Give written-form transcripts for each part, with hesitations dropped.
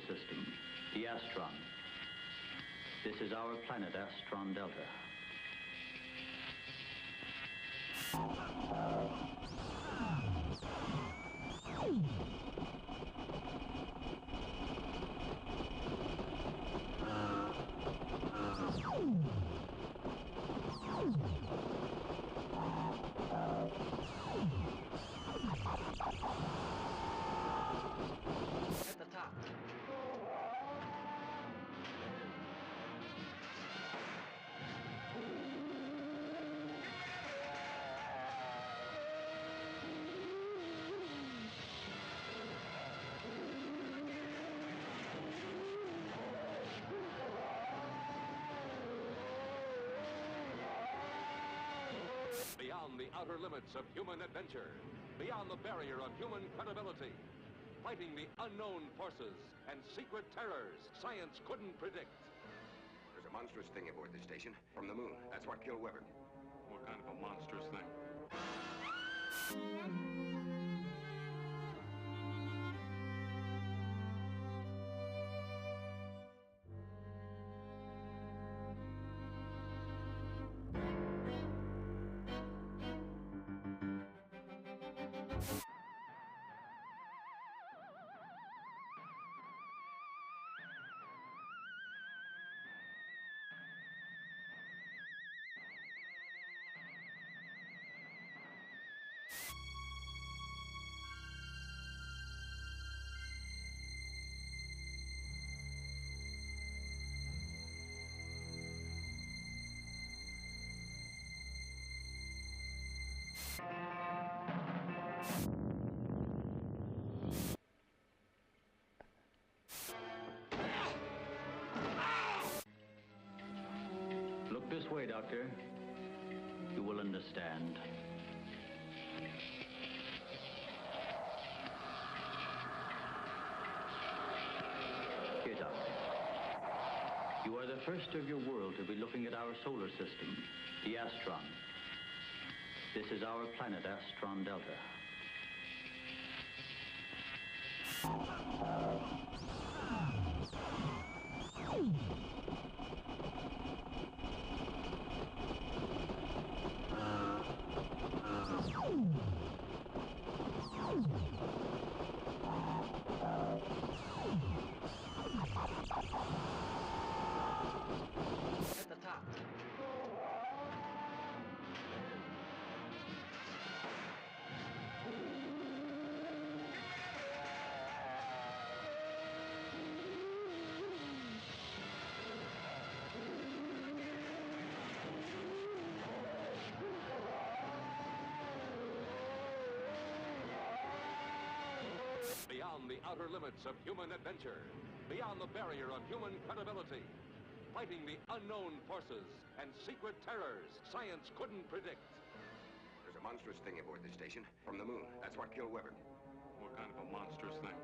system, the Astron. This is our planet, Astron Delta. At the top. Beyond the outer limits of human adventure, beyond the barrier of human credibility, fighting the unknown forces and secret terrors science couldn't predict. There's a monstrous thing aboard this station from the moon. That's what killed Weber. What kind of a monstrous thing? Look this way, Doctor. You will understand. Here, Doctor. You are the first of your world to be looking at our solar system, the Astron. This is our planet, Astron Delta. At the top. Beyond the outer limits of human adventure, beyond the barrier of human credibility, fighting the unknown forces and secret terrors science couldn't predict. There's a monstrous thing aboard this station from the moon. That's what killed Weber. What kind of a monstrous thing?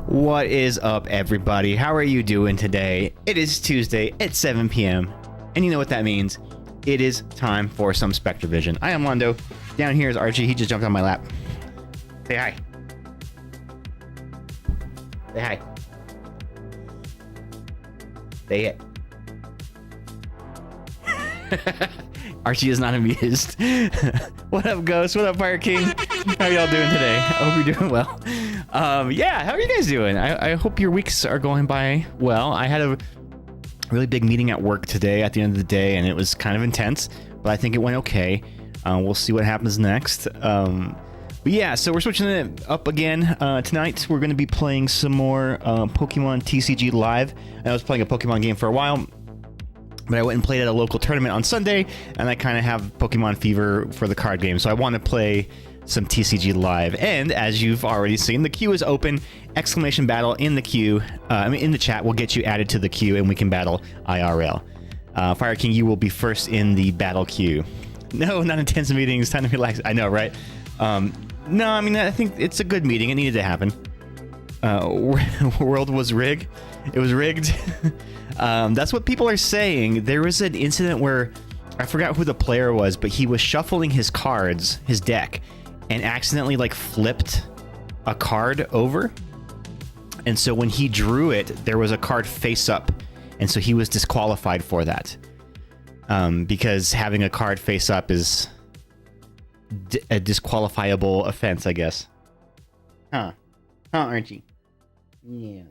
What is up, everybody? How are you doing today? It is Tuesday at 7 p.m. And you know what that means. It is time for some Spectre Vision. I am Londo. Down here is Archie. He just jumped on my lap. Say hi. Say hi. Say it. Archie is not amused. What up, Ghost? What up, Fire King? How y'all doing today? I hope you're doing well. Yeah, how are you guys doing? I hope your weeks are going by well. I had a really big meeting at work today at the end of the day, and it was kind of intense, but I think it went okay. We'll see what happens next. But yeah, so we're switching it up again. Tonight, we're going to be playing some more Pokemon TCG Live. I was playing a Pokemon game for a while, but I went and played at a local tournament on Sunday, and I kind of have Pokemon fever for the card game, so I want to play some TCG Live. And as you've already seen, the queue is open. Exclamation battle in the queue. In the chat, will get you added to the queue, and we can battle IRL. Fire King, you will be first in the battle queue. No, not intense meetings. Time to relax. I know, right? No, I mean, I think it's a good meeting. It needed to happen. World was rigged. It was rigged. That's what people are saying. There was an incident where I forgot who the player was, but he was shuffling his cards, his deck, and accidentally like flipped a card over. And so when he drew it, there was a card face up, and so he was disqualified for that. Because having a card face up is a disqualifiable offense, I guess. Huh, Archie? Yeah.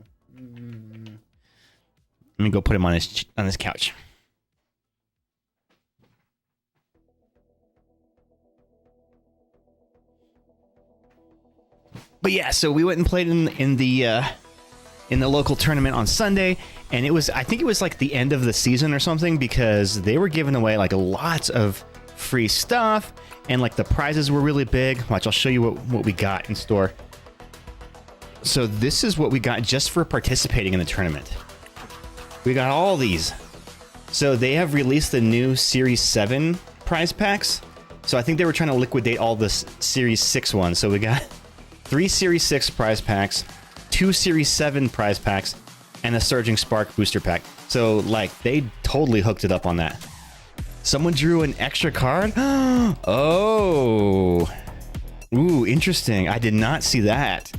Let me go put him on his couch. But yeah, so we went and played in the local tournament on Sunday, and I think it was like the end of the season or something, because they were giving away like lots of free stuff, and like the prizes were really big. Watch, I'll show you what we got in store. So this is what we got just for participating in the tournament. We got all these. So they have released the new Series 7 prize packs. So I think they were trying to liquidate all the Series 6 ones. So we got 3 Series 6 prize packs, 2 Series 7 prize packs, and a Surging Spark booster pack. So like they totally hooked it up on that. Someone drew an extra card? Oh. Ooh, interesting. I did not see that.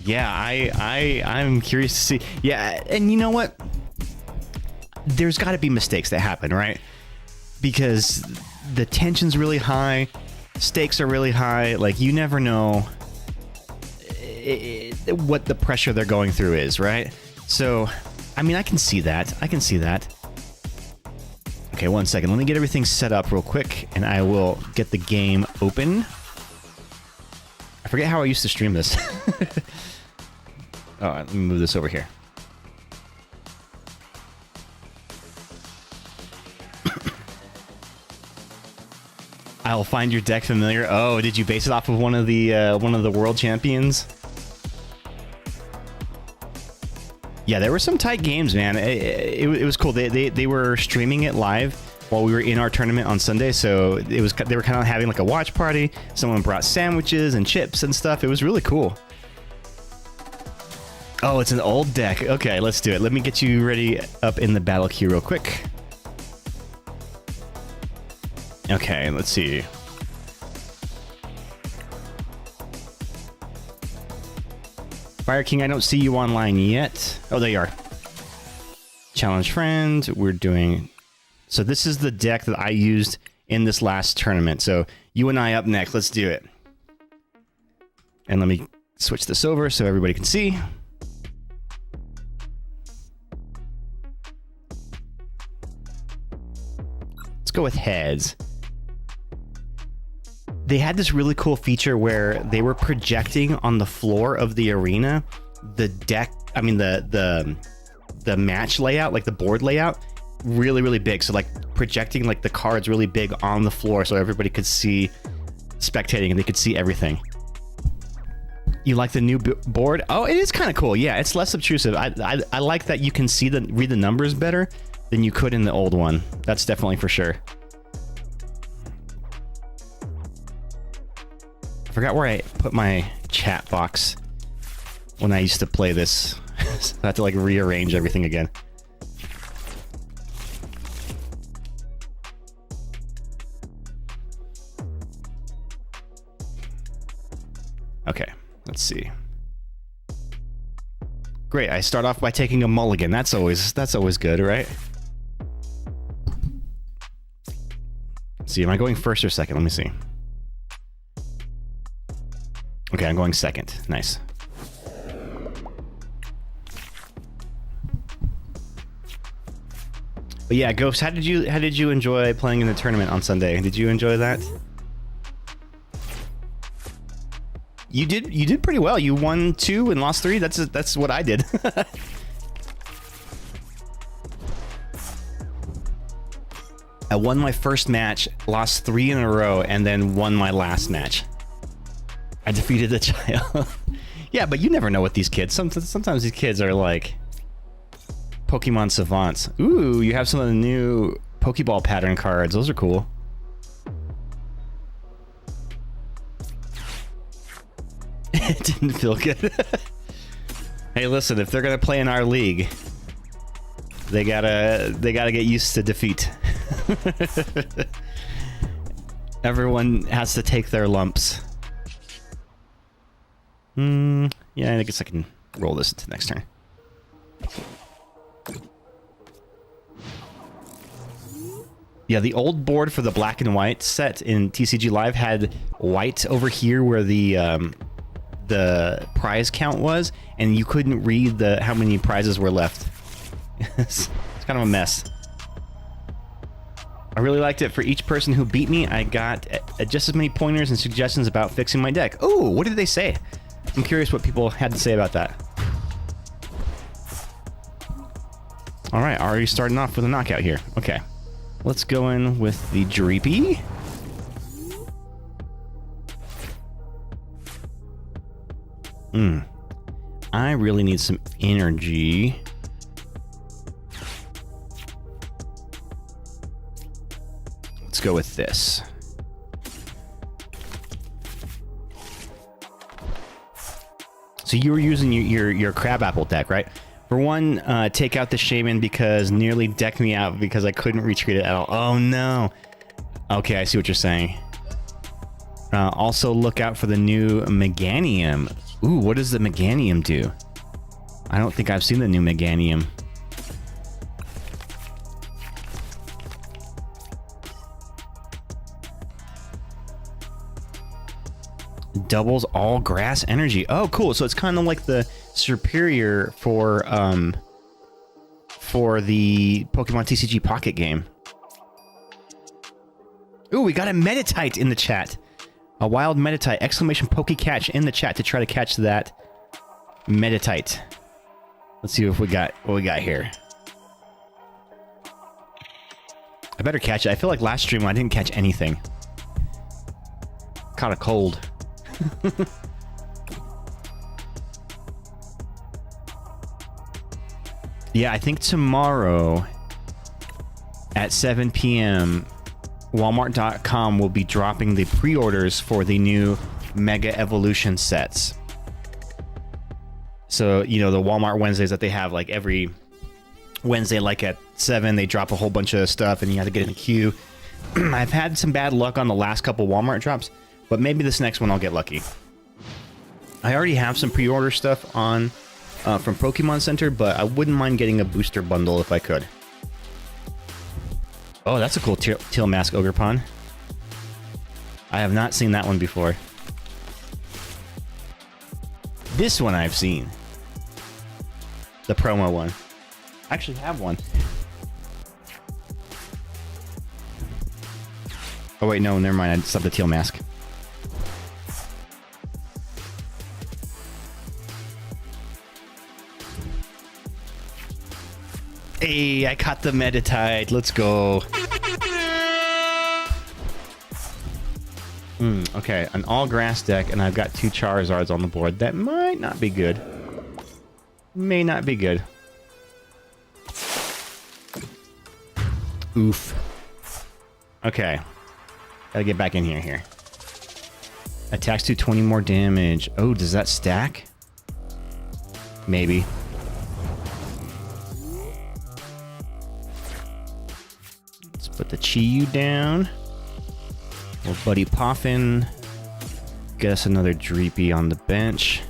Yeah, I'm curious to see. Yeah, and you know what? There's got to be mistakes that happen, right? Because the tension's really high, stakes are really high. Like, you never know what the pressure they're going through is, right? So, I mean, I can see that. Okay, one second. Let me get everything set up real quick, and I will get the game open. I forget how I used to stream this. Oh, let me move this over here. I'll find your deck familiar. Oh, did you base it off of one of the world champions? Yeah, there were some tight games, man. It was cool. They were streaming it live while we were in our tournament on Sunday, so they were kind of having like a watch party. Someone brought sandwiches and chips and stuff. It was really cool. Oh, it's an old deck. Okay, let's do it. Let me get you ready up in the battle queue real quick. Okay, let's see. Fire King, I don't see you online yet. Oh, there you are. Challenge friend. We're doing... So this is the deck that I used in this last tournament. So you and I up next. Let's do it. And let me switch this over so everybody can see. Let's go with heads. They had this really cool feature where they were projecting on the floor of the arena the deck, I mean the match layout, like the board layout, really, really big. So like projecting like the cards really big on the floor so everybody could see, spectating, and they could see everything. You like the new board? Oh, it is kind of cool. Yeah, it's less obtrusive. I like that you can see read the numbers better than you could in the old one. That's definitely for sure. I forgot where I put my chat box. when I used to play this. So I have to like rearrange everything again. Okay, let's see. Great, I start off by taking a mulligan. That's always good, right? Let's see, am I going first or second? Let me see. Okay, I'm going second. Nice. But yeah, Ghost, how did you enjoy playing in the tournament on Sunday? Did you enjoy that? You did pretty well. You won 2 and lost 3. That's what I did. I won my first match, lost 3 in a row, and then won my last match. I defeated the child. Yeah, but you never know what these kids. Sometimes these kids are like Pokemon savants. Ooh, you have some of the new Pokeball pattern cards. Those are cool. It didn't feel good. Hey, listen, if they're gonna play in our league, they gotta get used to defeat. Everyone has to take their lumps. Yeah, I guess I can roll this into next turn. Yeah, the old board for the black and white set in TCG Live had white over here where the prize count was, and you couldn't read how many prizes were left. It's kind of a mess. I really liked it. For each person who beat me, I got just as many pointers and suggestions about fixing my deck. Oh, what did they say? I'm curious what people had to say about that. All right, already starting off with a knockout here. Okay, let's go in with the Dreepy. I really need some energy. Let's go with this. So you were using your crabapple deck, right? For one, take out the Shaman because nearly decked me out because I couldn't retreat it at all. Oh no. Okay, I see what you're saying. Also look out for the new Meganium. Ooh, what does the Meganium do? I don't think I've seen the new Meganium. Doubles all grass energy. Oh, cool. So it's kind of like the superior for the Pokemon TCG Pocket game. Ooh, we got a Meditite in the chat. A wild Meditite! Exclamation Poke Catch in the chat to try to catch that Meditite. Let's see what we got here. I better catch it. I feel like last stream I didn't catch anything. Caught a cold. Yeah, I think tomorrow at 7 p.m. Walmart.com will be dropping the pre-orders for the new Mega Evolution sets. So, you know, the Walmart Wednesdays that they have, like every Wednesday, like at 7, they drop a whole bunch of stuff and you have to get in the queue. I've had some bad luck on the last couple Walmart drops, but maybe this next one I'll get lucky. I already have some pre-order stuff on from Pokemon Center, but I wouldn't mind getting a booster bundle if I could. Oh, that's a cool Teal Mask Ogerpon. I have not seen that one before. This one I've seen. The promo one. I actually have one. Oh wait, no, never mind. I just have the Teal Mask. Hey, I caught the Meditite. Let's go. Okay, an all-grass deck, and I've got 2 Charizards on the board. That might not be good. May not be good. Oof. Okay. Gotta get back in here. Attacks do 20 more damage. Oh, does that stack? Maybe. Let's put the Chi-Yu down. Little Buddy Poffin. Get us another Dreepy on the bench.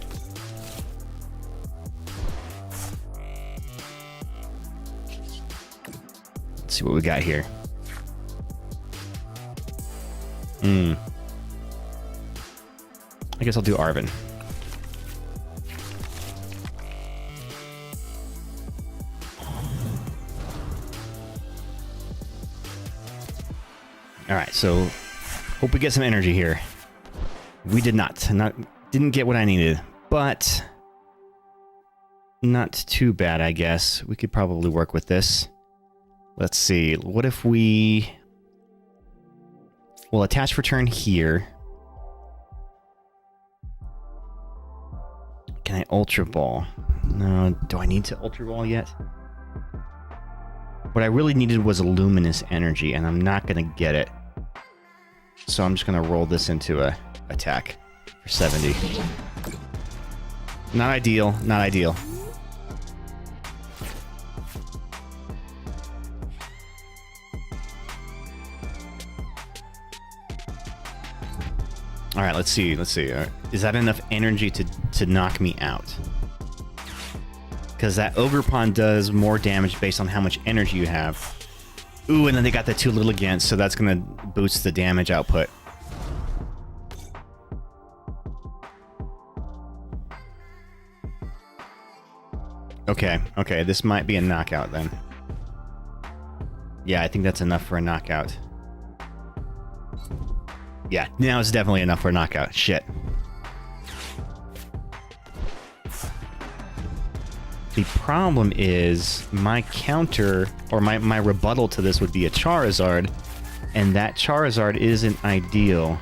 Let's see what we got here. I guess I'll do Arvin. Alright, so hope we get some energy here. We did not. Didn't get what I needed, but not too bad, I guess. We could probably work with this. Let's see. What if we'll attach for turn here. Can I Ultra Ball? No, do I need to Ultra Ball yet? What I really needed was a Luminous Energy, and I'm not going to get it. So I'm just going to roll this into a attack for 70. Not ideal, not ideal. All right, let's see. Is that enough energy to knock me out? Because that Ogerpon does more damage based on how much energy you have. Ooh, and then they got the too little again, so that's going to boost the damage output. Okay, this might be a knockout then. Yeah, I think that's enough for a knockout. Yeah, now it's definitely enough for a knockout. Shit. The problem is my counter, or my rebuttal to this would be a Charizard, and that Charizard isn't ideal.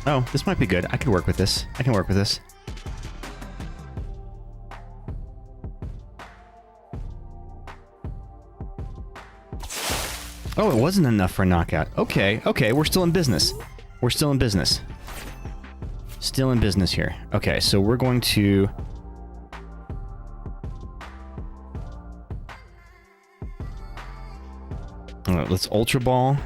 Oh, this might be good. I can work with this. Oh, it wasn't enough for a knockout. Okay, we're still in business. Still in business here. Okay, so we're going to... let's Ultra Ball.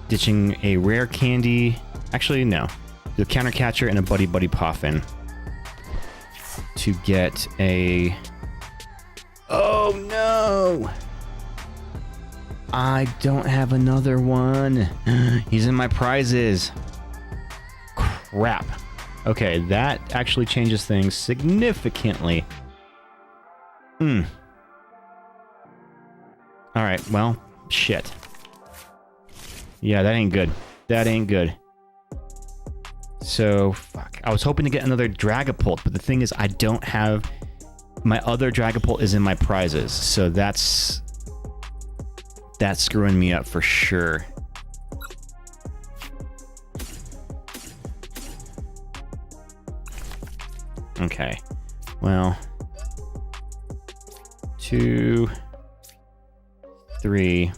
Ditching a rare candy. Actually, no. Do a Counter Catcher and a Buddy Poffin. To get a... Oh, no! I don't have another one. He's in my prizes. Crap. Okay, that actually changes things significantly. Alright, well, shit. Yeah, that ain't good. So, fuck. I was hoping to get another Dragapult, but the thing is, I don't have... My other Dragapult is in my prizes, so that's screwing me up for sure. Okay. Well... 2... 3...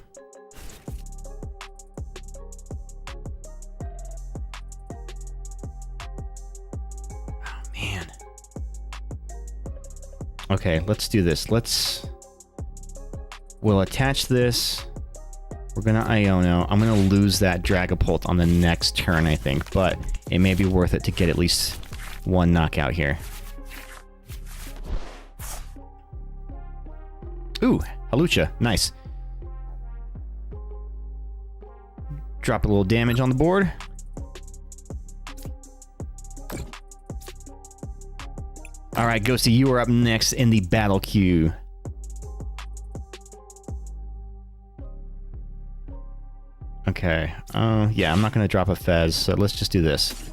Okay, let's do this. We'll attach this. We're gonna Iono. I'm gonna lose that Dragapult on the next turn, I think, but it may be worth it to get at least one knockout here. Ooh, Halucha, nice. Drop a little damage on the board. Alright, Ghosty, you are up next in the battle queue. Okay, yeah, I'm not going to drop a Fez, so let's just do this.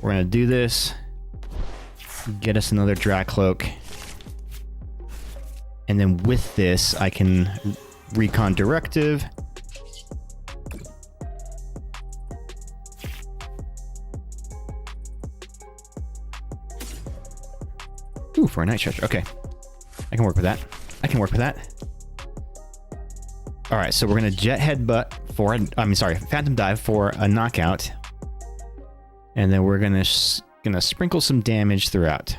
We're going to do this. Get us another Dracloak. And then with this, I can Recon Directive. Ooh, for a Night Stretcher. Okay. I can work with that. All right, so we're gonna jet headbutt for, phantom dive for a knockout, and then we're gonna sprinkle some damage throughout.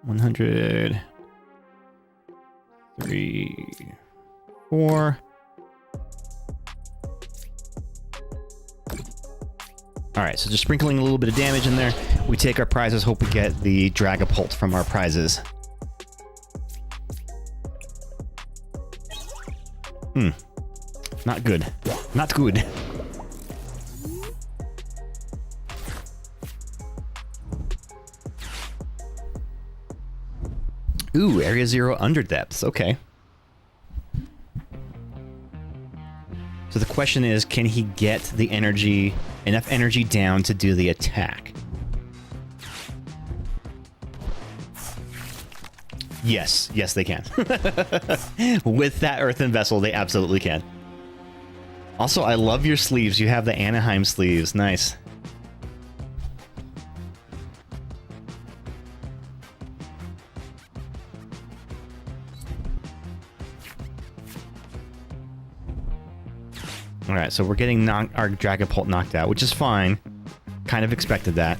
100, 3, 4. All right, so just sprinkling a little bit of damage in there. We take our prizes, hope we get the Dragapult from our prizes. Not good. Not good. Ooh, Area 0 under depths. Okay. So the question is, can he get the energy, enough energy down to do the attack? Yes. Yes, they can. With that earthen vessel, they absolutely can. Also, I love your sleeves. You have the Anaheim sleeves. Nice. Alright, so we're getting our Dragapult knocked out, which is fine. Kind of expected that.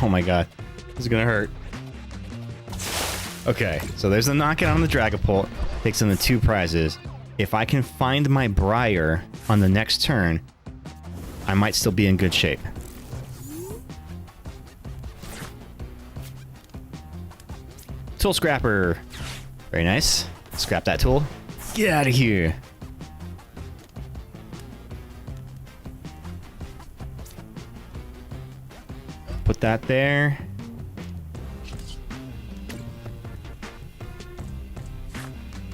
Oh my god. This is gonna hurt. Okay, so there's a knockout on the Dragapult. Takes in the 2 prizes. If I can find my Briar on the next turn, I might still be in good shape. Tool Scrapper. Very nice. Scrap that tool. Get out of here. Put that there.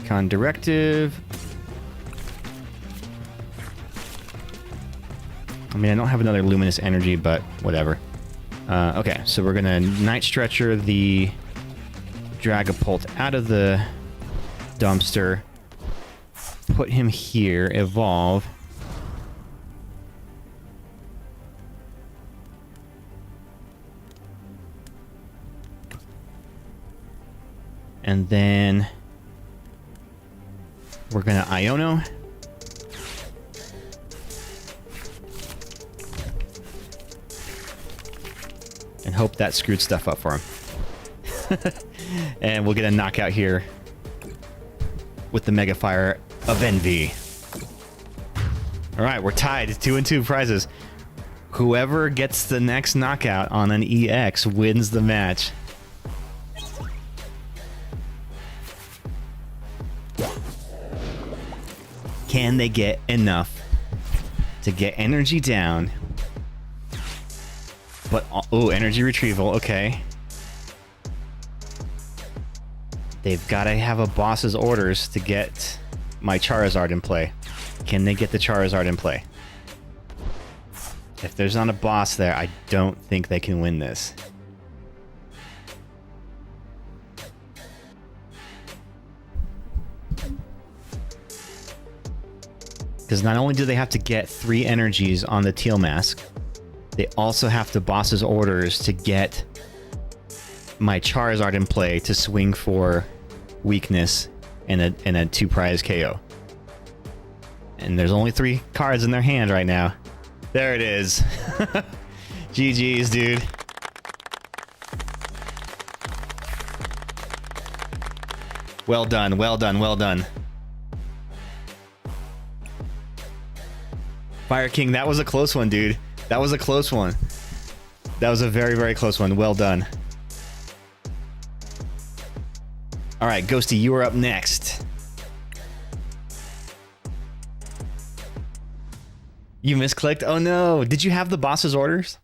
Con Directive. I mean, I don't have another Luminous Energy, but whatever. Okay, so we're gonna Night Stretcher the Dragapult out of the dumpster. Put him here. Evolve. And then we're gonna Iono. And hope that screwed stuff up for him. And we'll get a knockout here with the Mega Fire of Envy. Alright, we're tied. 2 and 2 prizes. Whoever gets the next knockout on an EX wins the match. Can they get enough to get energy down? But, oh, energy retrieval, okay. They've got to have a boss's orders to get my Charizard in play. Can they get the Charizard in play? If there's not a boss there, I don't think they can win this. Because not only do they have to get 3 energies on the Teal Mask, they also have to boss's orders to get my Charizard in play to swing for weakness and a 2 prize KO. And there's only 3 cards in their hand right now. There it is. GG's, dude. Well done, well done, well done. Fire King, that was a close one, dude. That was a close one. That was a very, very close one. Well done. All right, Ghosty, you are up next. You misclicked? Oh no. Did you have the boss's orders?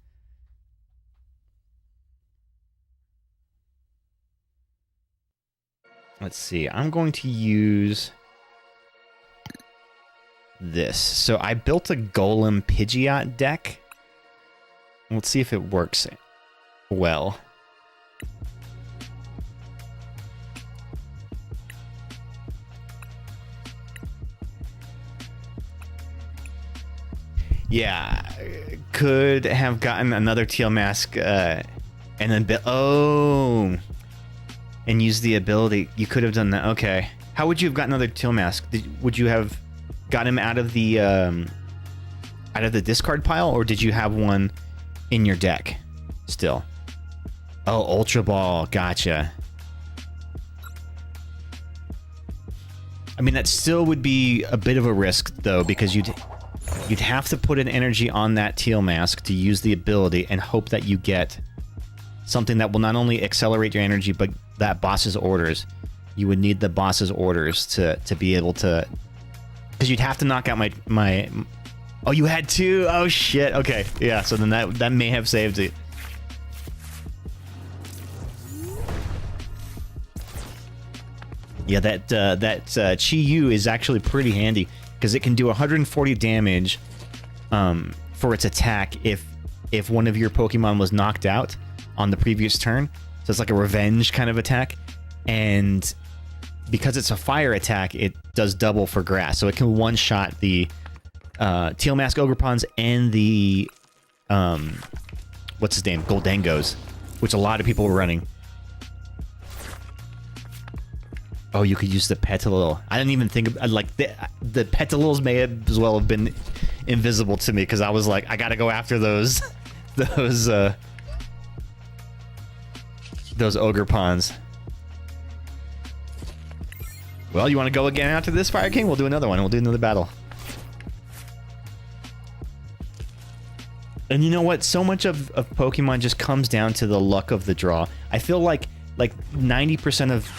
Let's see. I'm going to use this. So I built a Golem Pidgeot deck. Let's see if it works well. Yeah, could have gotten another teal mask, and then and use the ability. You could have done that. Okay, how would you have gotten another teal mask? Would you have gotten him out of the discard pile, or did you have one in your deck still? Oh, Ultra Ball, gotcha. I mean, that still would be a bit of a risk though, because you'd have to put an energy on that teal mask to use the ability and hope that you get something that will not only accelerate your energy, but that boss's orders. You would need the boss's orders to be able to, because you'd have to knock out my. Oh, you had two? Oh shit. Okay, yeah. So then that may have saved it. Yeah, that Chi Yu is actually pretty handy because it can do 140 damage for its attack if one of your Pokemon was knocked out on the previous turn. So it's like a revenge kind of attack, and because it's a fire attack, it does double for grass. So it can one-shot the Teal Mask Ogrepons and the what's his name, Goldengos, which a lot of people were running. Oh, you could use the Petalil. I didn't even think of, like, the Petalils may have as well have been invisible to me because I was like, I gotta go after those Ogrepons. Well, you want to go again after this, Fire King? We'll do another one. We'll do another battle. And you know what? So much of Pokemon just comes down to the luck of the draw. I feel like 90% of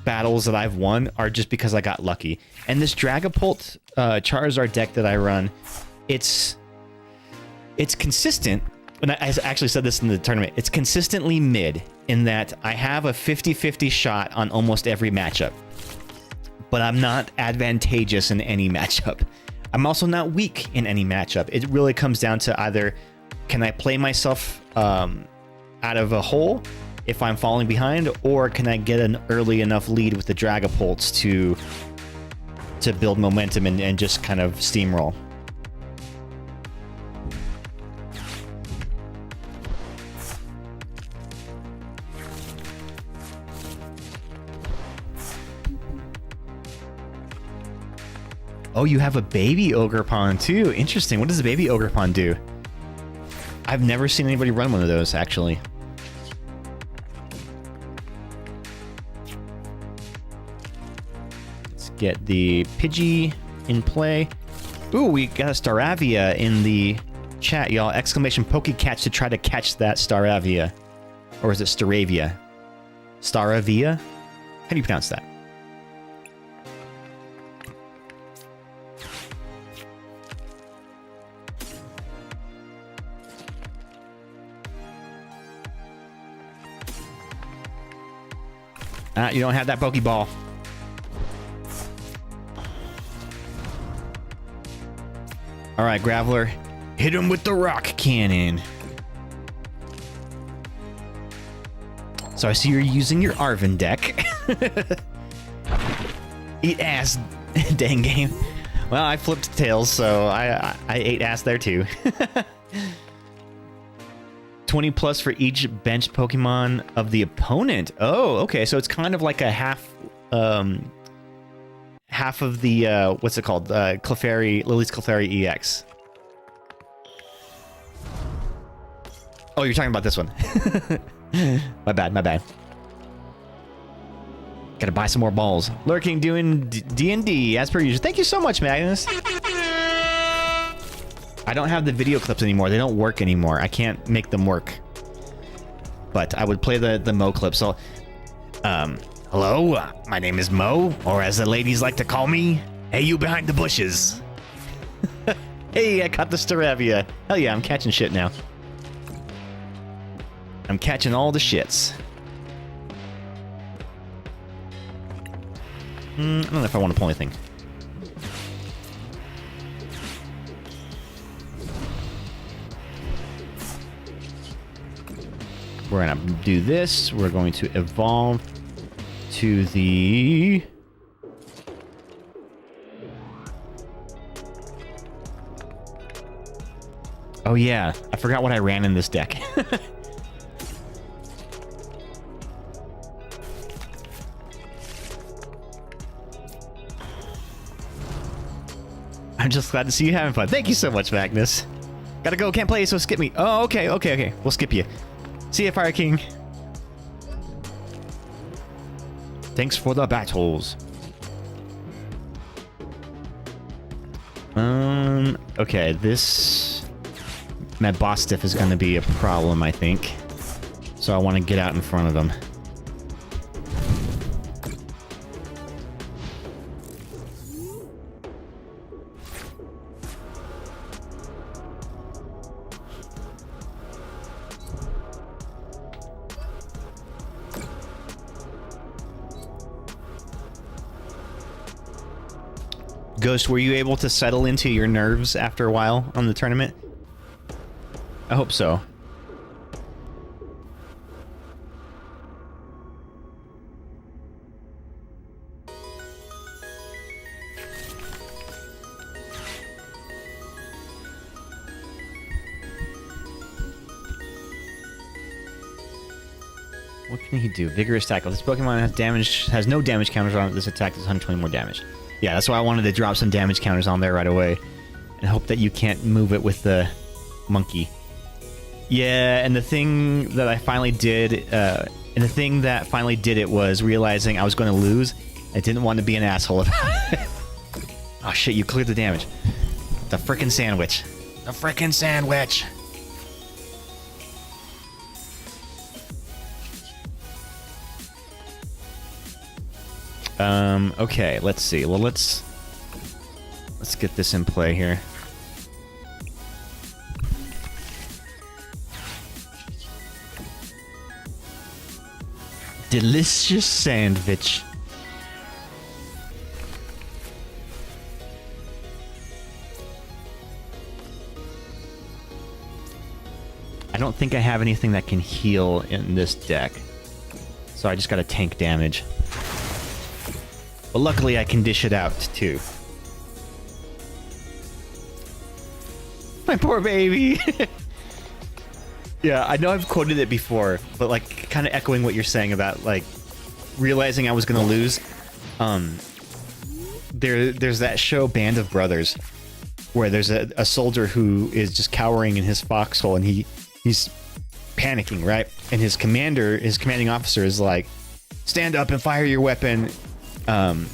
battles that I've won are just because I got lucky. And this Dragapult Charizard deck that I run, it's consistent. And I actually said this in the tournament. It's consistently mid in that I have a 50-50 shot on almost every matchup. But I'm not advantageous in any matchup. I'm also not weak in any matchup. It really comes down to either can I play myself out of a hole if I'm falling behind, or can I get an early enough lead with the Dragapults to build momentum and just kind of steamroll. Oh, you have a baby Ogrepon too. Interesting. What does a baby Ogrepon do? I've never seen anybody run one of those, actually. Let's get the Pidgey in play. Ooh, we got a Staravia in the chat, y'all. Exclamation Pokecatch to try to catch that Staravia. Or is it Staravia? Staravia? How do you pronounce that? You don't have that Pokeball. Alright, Graveler. Hit him with the rock cannon. So I see you're using your Arven deck. Eat ass, dang game. Well, I flipped tails, so I ate ass there too. 20 plus for each bench Pokemon of the opponent. Oh, okay. So it's kind of like a half of the, what's it called? Clefairy, Lily's Clefairy EX. Oh, you're talking about this one. My bad, my bad. Gotta buy some more balls. Lurking doing D&D as per usual. Thank you so much, Magnus. I don't have the video clips anymore. They don't work anymore. I can't make them work. But I would play the Mo clip. So, hello, my name is Mo, or as the ladies like to call me, hey, you behind the bushes. Hey, I caught the Staravia. Hell yeah, I'm catching shit now. I'm catching all the shits. I don't know if I want to pull anything. We're gonna do this. We're going to evolve to the... Oh yeah, I forgot what I ran in this deck. I'm just glad to see you having fun. Thank you so much, Magnus. Gotta go, can't play, so skip me. Oh, okay. We'll skip you. See ya, Fire King. Thanks for the battles. Okay, this Mabostiff is gonna be a problem, I think. So I want to get out in front of them. Ghost, were you able to settle into your nerves after a while on the tournament? I hope so. What can he do? Vigorous tackle. This Pokemon has no damage counters on it. This attack does 120 more damage. Yeah, that's why I wanted to drop some damage counters on there right away. And hope that you can't move it with the monkey. Yeah, and the thing that I finally did, it was realizing I was going to lose. I didn't want to be an asshole about it. Oh shit, you cleared the damage. The frickin' sandwich. The frickin' sandwich! Okay, let's see. Well, let's get this in play here. Delicious sandwich. I don't think I have anything that can heal in this deck. So I just gotta tank damage. But luckily I can dish it out, too. My poor baby! Yeah, I know I've quoted it before, but like, kind of echoing what you're saying about, like, realizing I was gonna lose. There's that show Band of Brothers, where there's a soldier who is just cowering in his foxhole, and he's panicking, right? And his commanding officer is like, stand up and fire your weapon. And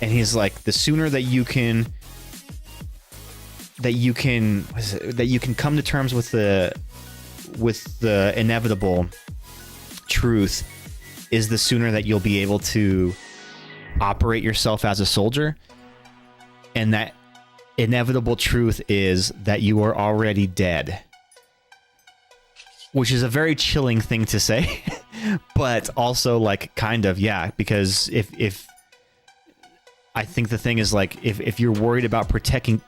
he's like, the sooner that you can come to terms with the inevitable truth is the sooner that you'll be able to operate yourself as a soldier. And that inevitable truth is that you are already dead. Which is a very chilling thing to say, but also like kind of, yeah, because if I think the thing is like if you're worried about protecting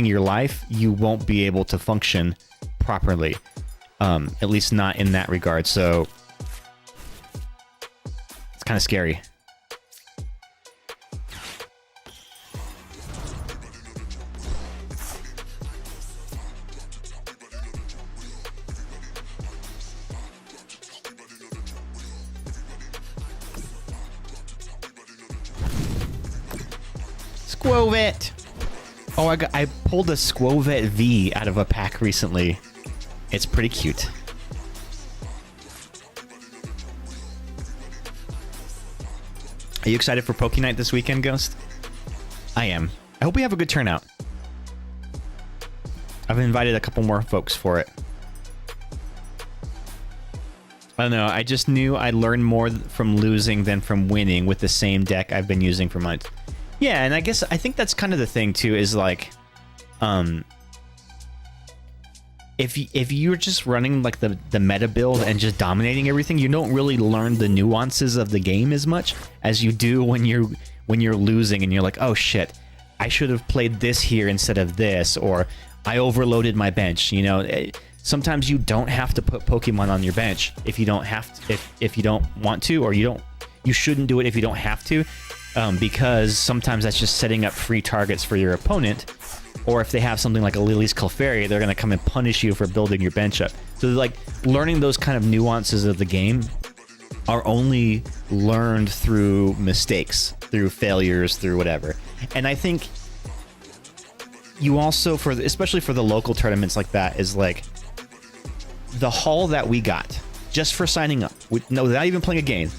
your life, you won't be able to function properly. At least not in that regard. So it's kind of scary. Squovet! Oh, I pulled a Squovet V out of a pack recently. It's pretty cute. Are you excited for Poke Night this weekend, Ghost? I am. I hope we have a good turnout. I've invited a couple more folks for it. I don't know, I just knew I'd learn more from losing than from winning with the same deck I've been using for months. Yeah, and I think that's kind of the thing too, is like, if you're just running like the meta build and just dominating everything, you don't really learn the nuances of the game as much as you do when you're losing and you're like, oh shit, I should have played this here instead of this, or I overloaded my bench. You know, sometimes you don't have to put Pokemon on your bench if you don't have to, if you don't want to, or you shouldn't do it if you don't have to. Because sometimes that's just setting up free targets for your opponent, or if they have something like a Lily's Clefairy, they're going to come and punish you for building your bench up. So like learning those kind of nuances of the game are only learned through mistakes, through failures, through whatever. And I think you also, especially for the local tournaments like that, is like the haul that we got just for signing up, without even playing a game.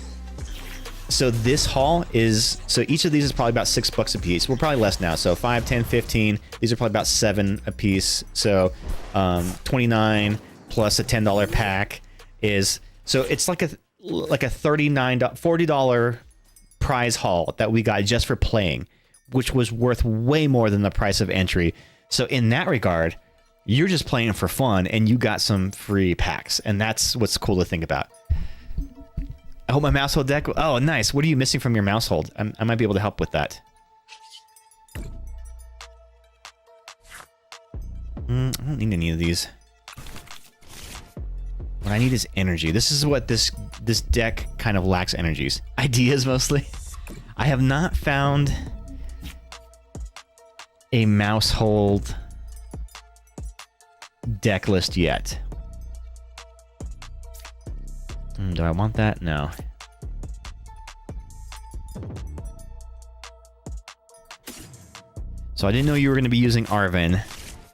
So this haul is, so each of these is probably about $6 a piece. We're probably less now. So 5, 10, 15. These are probably about 7 a piece. So 29 plus a $10 pack is, so it's like a $40 prize haul that we got just for playing, which was worth way more than the price of entry. So in that regard, you're just playing for fun and you got some free packs. And that's what's cool to think about. I hope my mousehold deck... Oh, nice. What are you missing from your mousehold? I might be able to help with that. I don't need any of these. What I need is energy. This is what this deck kind of lacks energies. Ideas, mostly. I have not found a mousehold deck list yet. Do I want that? No. So I didn't know you were going to be using Arven,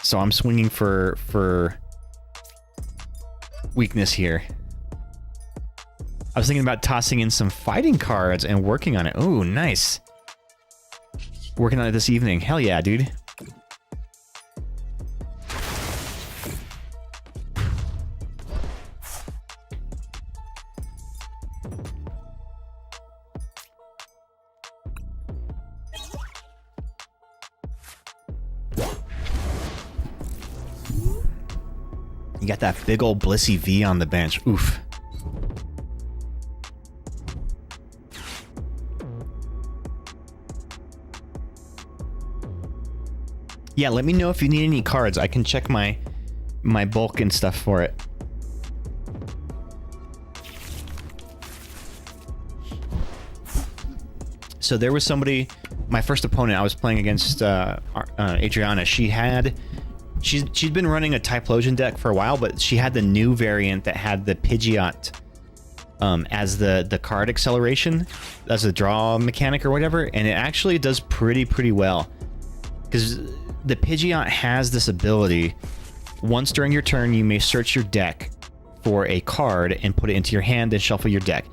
so I'm swinging for weakness here. I was thinking about tossing in some fighting cards and working on it. Oh, nice. Working on it this evening. Hell yeah, dude. You got that big old Blissey V on the bench. Oof. Yeah, let me know if you need any cards. I can check my bulk and stuff for it. So there was somebody, my first opponent, I was playing against Adriana. She'd been running a Typhlosion deck for a while, but she had the new variant that had the Pidgeot as the card acceleration, as a draw mechanic or whatever, and it actually does pretty well. Because the Pidgeot has this ability, once during your turn, you may search your deck for a card and put it into your hand and shuffle your deck.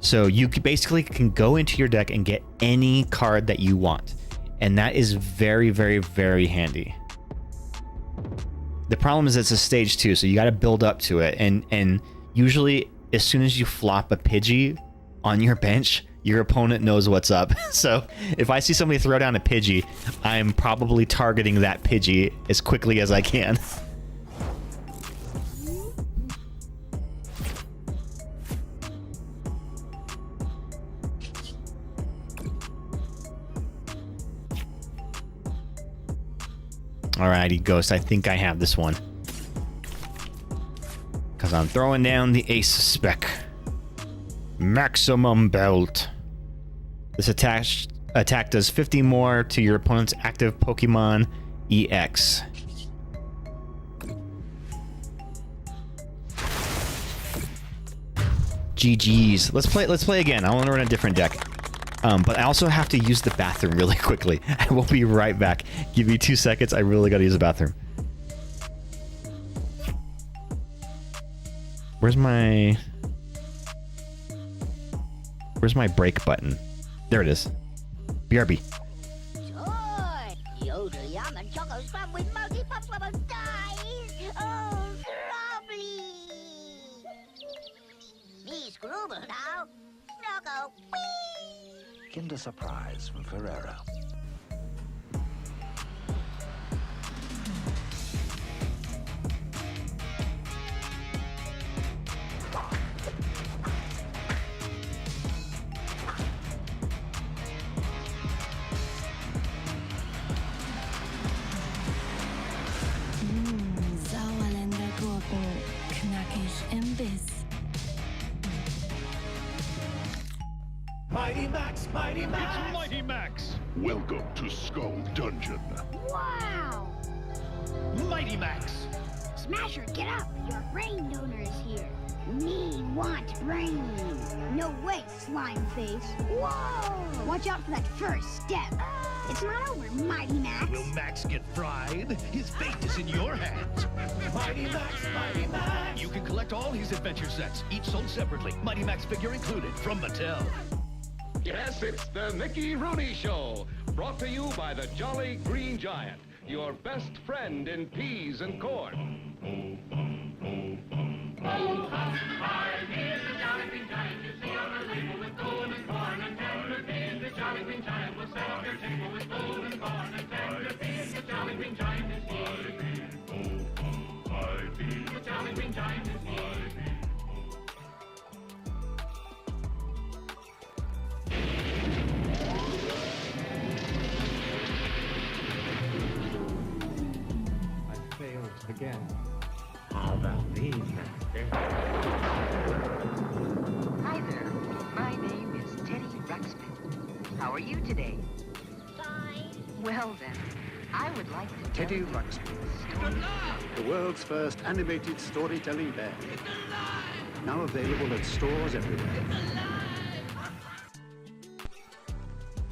So you basically can go into your deck and get any card that you want. And that is very handy. The problem is it's a stage 2, so you got to build up to it. And usually, as soon as you flop a Pidgey on your bench, your opponent knows what's up. So if I see somebody throw down a Pidgey, I'm probably targeting that Pidgey as quickly as I can. Alrighty, Ghost, I think I have this one. Because I'm throwing down the Ace spec. Maximum Belt. This attack does 50 more to your opponent's active Pokemon EX. GG's. Let's play again. I want to run a different deck. But I also have to use the bathroom really quickly. I will be right back. Give me 2 seconds. I really got to use the bathroom. Where's my break button? There it is. BRB. Kinder Surprise from Ferrero. Sauerländer Gurken, knackig im Biss. Mighty Max, Mighty Max! It's Mighty Max! Welcome to Skull Dungeon. Wow! Mighty Max. Smasher, get up! Your brain donor is here. Me want brain. No way, slime face. Whoa! Watch out for that first step. It's not over, Mighty Max. Will Max get fried? His fate is in your hands. Mighty Max, Mighty Max. You can collect all his adventure sets, each sold separately. Mighty Max figure included from Mattel. Yes, it's the Mickey Rooney Show, brought to you by the Jolly Green Giant, your best friend in peas and corn. I failed again. How about these, Master? Hi there. My name is Teddy Ruxpin. How are you today? Fine. Well then, I would like to tell Teddy you Ruxpin, the world's first animated storytelling bear. Now available at stores everywhere.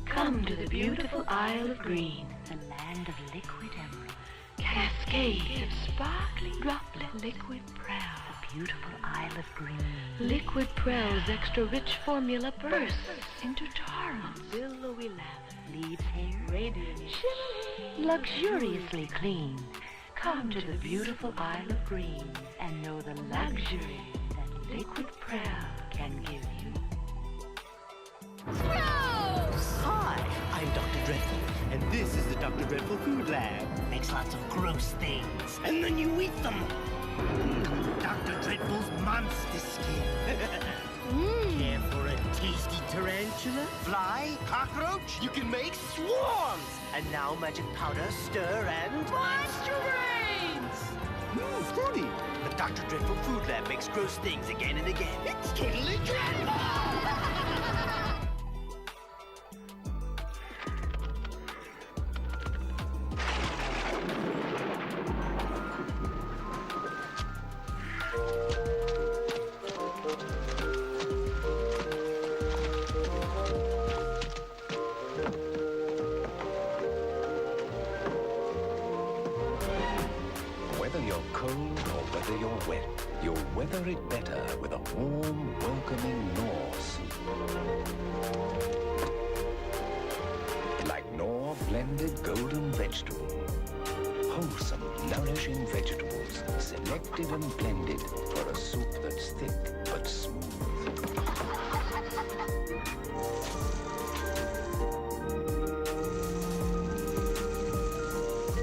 Come to the beautiful Isle of Green, the land of liquid emerald. Cascade of sparkling droplet liquid pearl. The beautiful Isle of Green. Liquid pearl's extra rich formula bursts into torrents. Billowy lava leaves hair radiant, shimmering, luxuriously clean. Come to the beautiful Isle of Green and know the luxury that liquid pearl can give you. Hi, I'm Dr. Dreadful, and this is the Dr. Dreadful Food Lab. Makes lots of gross things, and then you eat them. Dr. Dreadful's monster skin. Care for a tasty tarantula, fly, cockroach? You can make swarms! And now magic powder, stir, and... monster brains! Fruity! The Dr. Dreadful Food Lab makes gross things again and again. It's totally dreadful! Whether you're cold or whether you're wet, you'll weather it better with a warm, welcoming Knorr soup. Like Knorr blended golden vegetable. Wholesome, nourishing vegetables, selected and blended for a soup that's thick but smooth.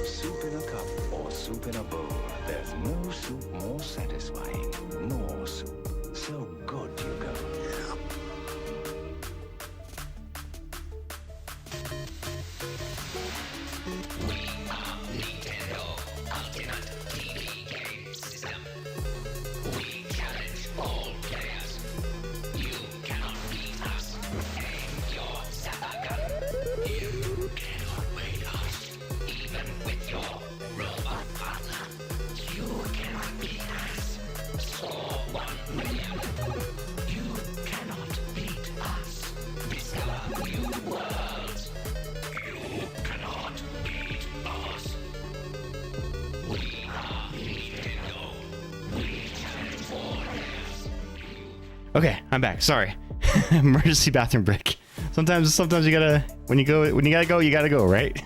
Soup in a cup or soup in a bowl. There's no soup more satisfying. Knorr soup. So good you go. Okay, I'm back. Sorry. Emergency bathroom break. Sometimes you gotta when you gotta go, you gotta go, right?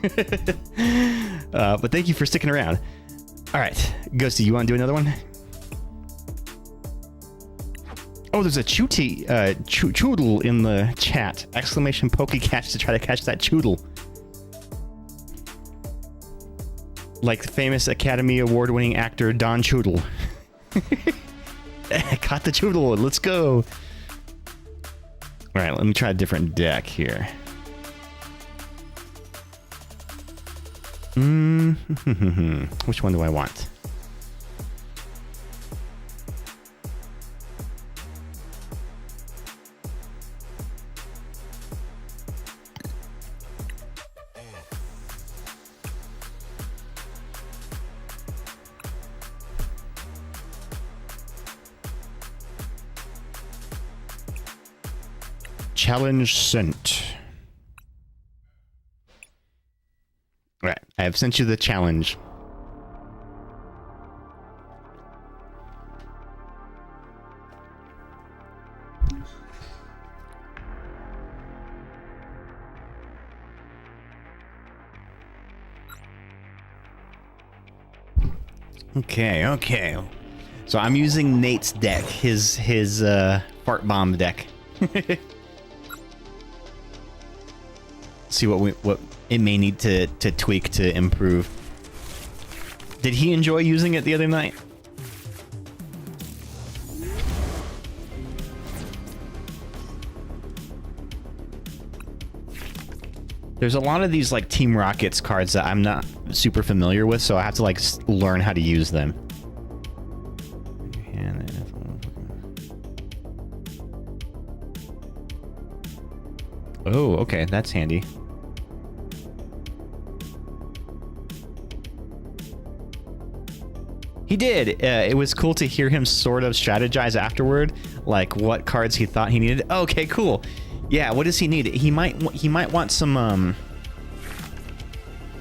But thank you for sticking around. All right, Ghosty, you want to do another one? Oh, there's a choodle in the chat! Exclamation Pokecatch to try to catch that choodle. Like the famous Academy Award-winning actor Don Choodle. Caught the choodle. Let's go. All right, let me try a different deck here. Which one do I want? Challenge sent. Alright, I have sent you the challenge. Okay. So I'm using Nate's deck, his fart bomb deck. See what it may need to tweak to improve. Did he enjoy using it the other night? There's a lot of these like Team Rockets cards that I'm not super familiar with, so I have to like learn how to use them. Oh, okay, that's handy. He did. It was cool to hear him sort of strategize afterward, like what cards he thought he needed. Okay, cool. Yeah, what does he need? He might want some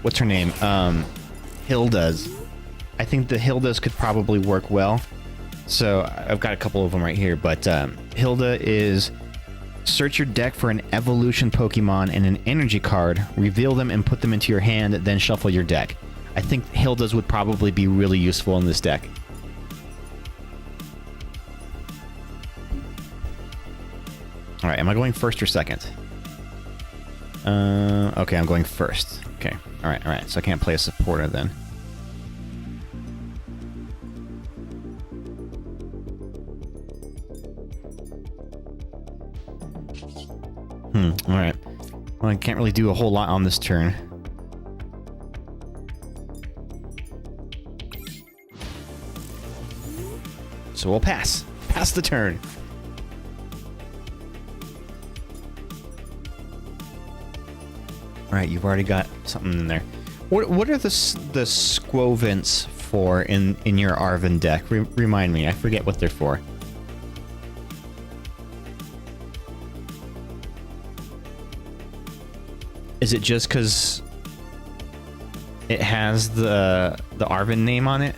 what's her name? Hilda's. I think the Hilda's could probably work well. So I've got a couple of them right here, but Hilda is search your deck for an evolution Pokemon and an energy card, reveal them and put them into your hand, then shuffle your deck. I think Hilda's would probably be really useful in this deck. Alright, am I going first or second? Okay, I'm going first. Okay, alright, so I can't play a supporter then. Alright. Well, I can't really do a whole lot on this turn. So we'll pass. Pass the turn. Alright, you've already got something in there. What are the Squovents for in your Arven deck? Remind me, I forget what they're for. Is it just because it has the Arven name on it?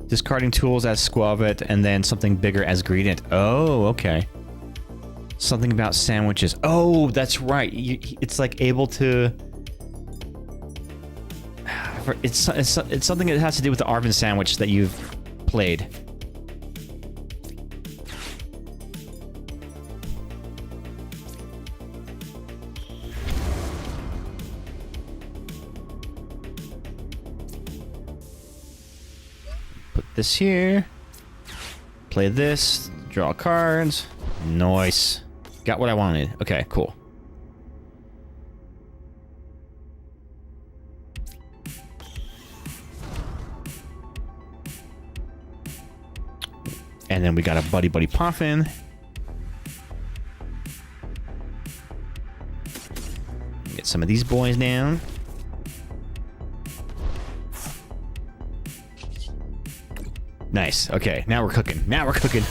Discarding tools as Squavet and then something bigger as Greedent. Oh, okay. Something about sandwiches. Oh, that's right. It's like able to... It's something that has to do with the Arven sandwich that you've played. Put this here. Play this. Draw cards. Nice. Got what I wanted. Okay, cool. And then we got a Buddy Poffin. Get some of these boys down. Nice. Okay, now we're cooking. Now we're cooking.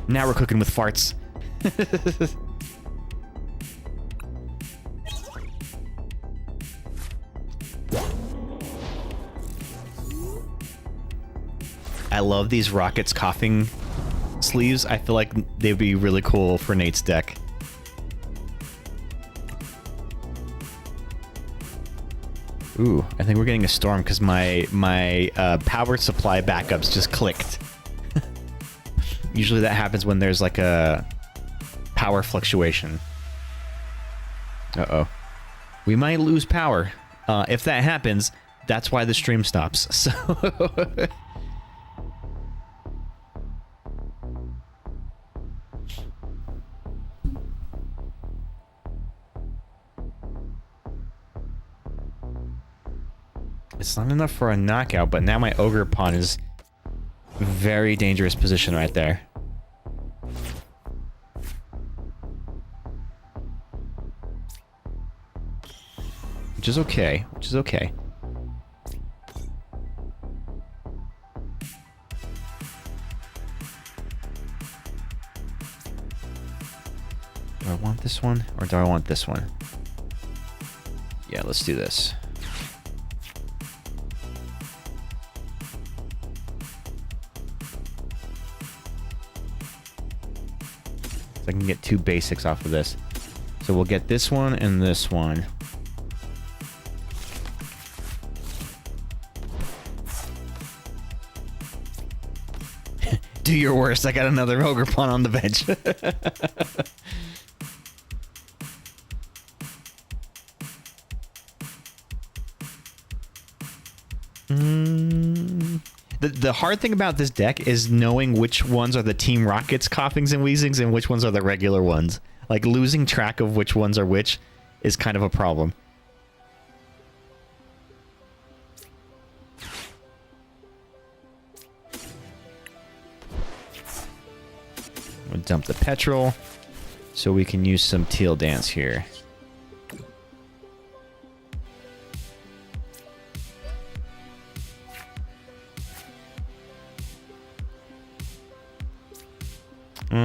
Now we're cooking with farts. I love these Rockets coughing sleeves. I feel like they'd be really cool for Nate's deck. Ooh, I think we're getting a storm because my power supply backups just clicked. Usually that happens when there's like a power fluctuation. Uh-oh. We might lose power. If that happens, that's why the stream stops. So... It's not enough for a knockout, but now my Ogre Pawn is very dangerous position right there. which is okay. Which is okay. Do I want this one or do I want this one? Yeah, let's do this. So I can get 2 basics off of this. So we'll get this one and this one. Do your worst. I got another ogre pawn on the bench. The hard thing about this deck is knowing which ones are the Team Rockets coughings and wheezings and which ones are the regular ones. Like, losing track of which ones are which is kind of a problem. We'll dump the petrol so we can use some teal dance here. Okay,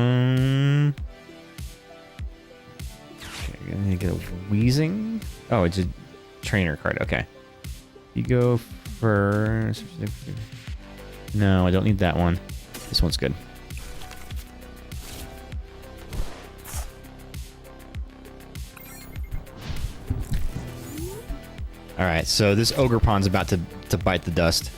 I'm gonna get a wheezing. Oh, it's a trainer card. Okay. You go for... No, I don't need that one. This one's good. Alright, so this ogre pawn's about to bite the dust.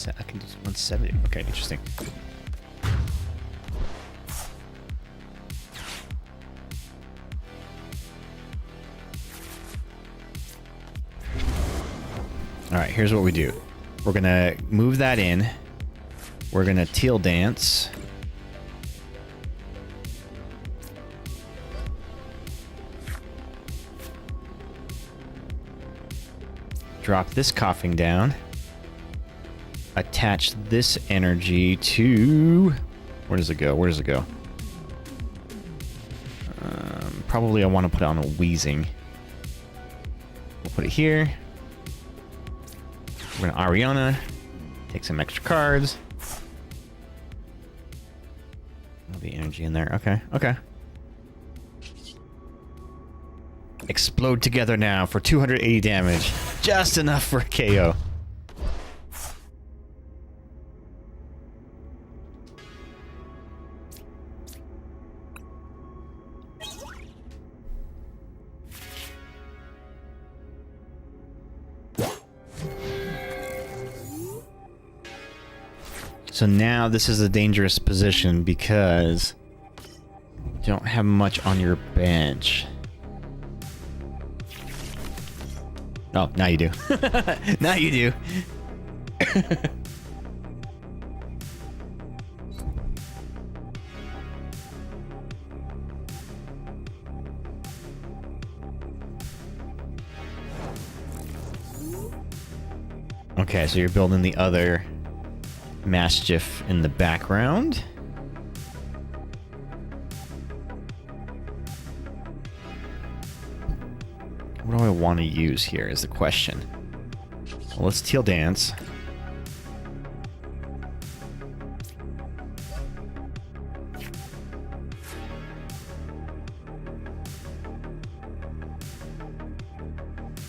I can do 170. Okay, interesting. Alright, here's what we do. We're gonna move that in. We're gonna teal dance. Drop this coughing down. Attach this energy to... Where does it go? Where does it go? Probably I want to put it on a wheezing. We'll put it here. We're going to Ariana. Take some extra cards. There'll be energy in there. Okay, okay. Explode together now for 280 damage. Just enough for a KO. So now this is a dangerous position because you don't have much on your bench. Oh, now you do. Now you do. Okay, so you're building the other Mischief in the background. What do I want to use here is the question. Well, let's teal dance.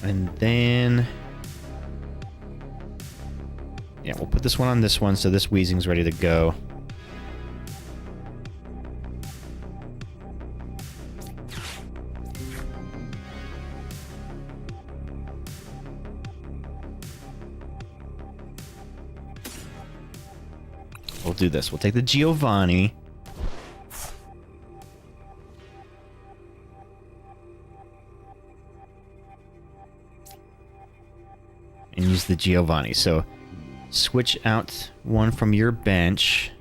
And then... yeah, we'll put this one on this one so this wheezing's ready to go. We'll do this. We'll take the Giovanni. And use the Giovanni. So Switch out one from your bench.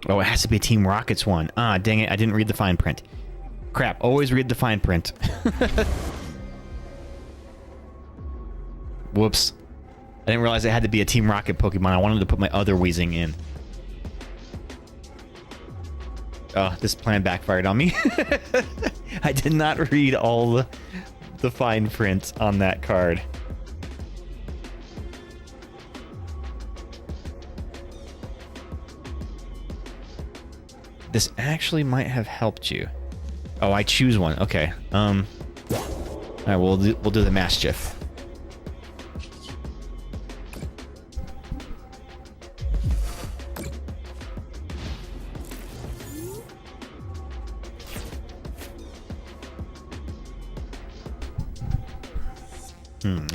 Oh, it has to be a Team Rockets one. Ah, dang it. I didn't read the fine print. Crap. Always read the fine print. Whoops. I didn't realize it had to be a Team Rocket Pokemon. I wanted to put my other Weezing in. Oh, this plan backfired on me. I did not read all the fine print on that card. This actually might have helped you. Oh, I choose one. Okay. All right, we'll do the Mischief.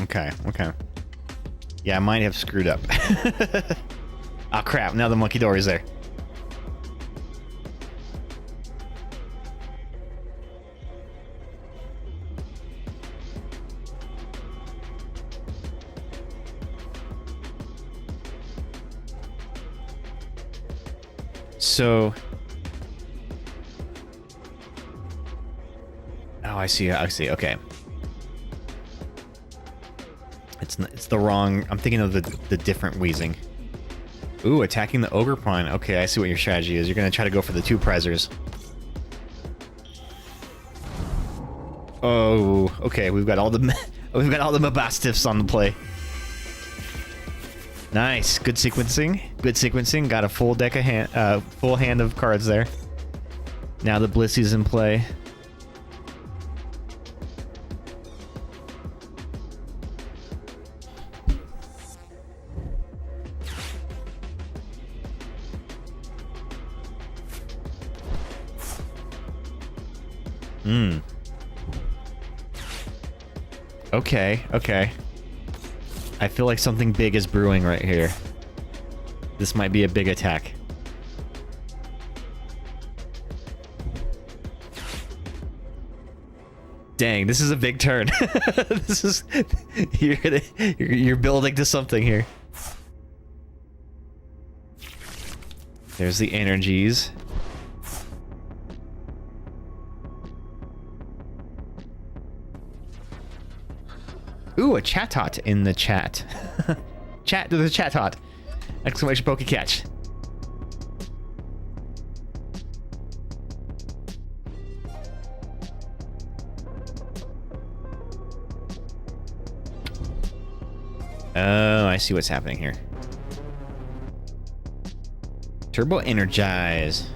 Okay, okay. Yeah, I might have screwed up. Oh crap, now the monkey door is there. So... Oh, I see, okay. It's the wrong... I'm thinking of the different Weezing. Ooh, attacking the Ogre Pawn. Okay, I see what your strategy is. You're gonna try to go for the 2 Prezers. Oh, okay. We've got all the Mabastiffs on the play. Nice, good sequencing. Good sequencing. Got a full deck of full hand of cards there. Now the Blissey's in play. Okay, okay. I feel like something big is brewing right here. This might be a big attack. Dang, this is a big turn. This is you're building to something here. There's the energies. Ooh, a Chatot in the chat. Chat to the Chatot! Exclamation Poke Catch. Oh, I see what's happening here. Turbo Energize.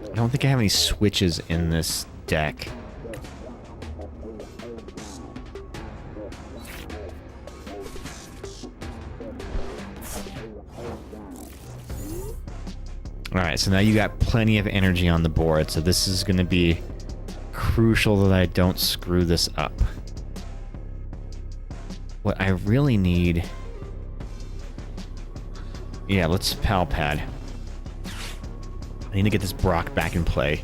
I don't think I have any switches in this deck. Alright, so now you got plenty of energy on the board, so this is going to be crucial that I don't screw this up. What I really need... Yeah, let's Pal Pad. I need to get this Brock back in play.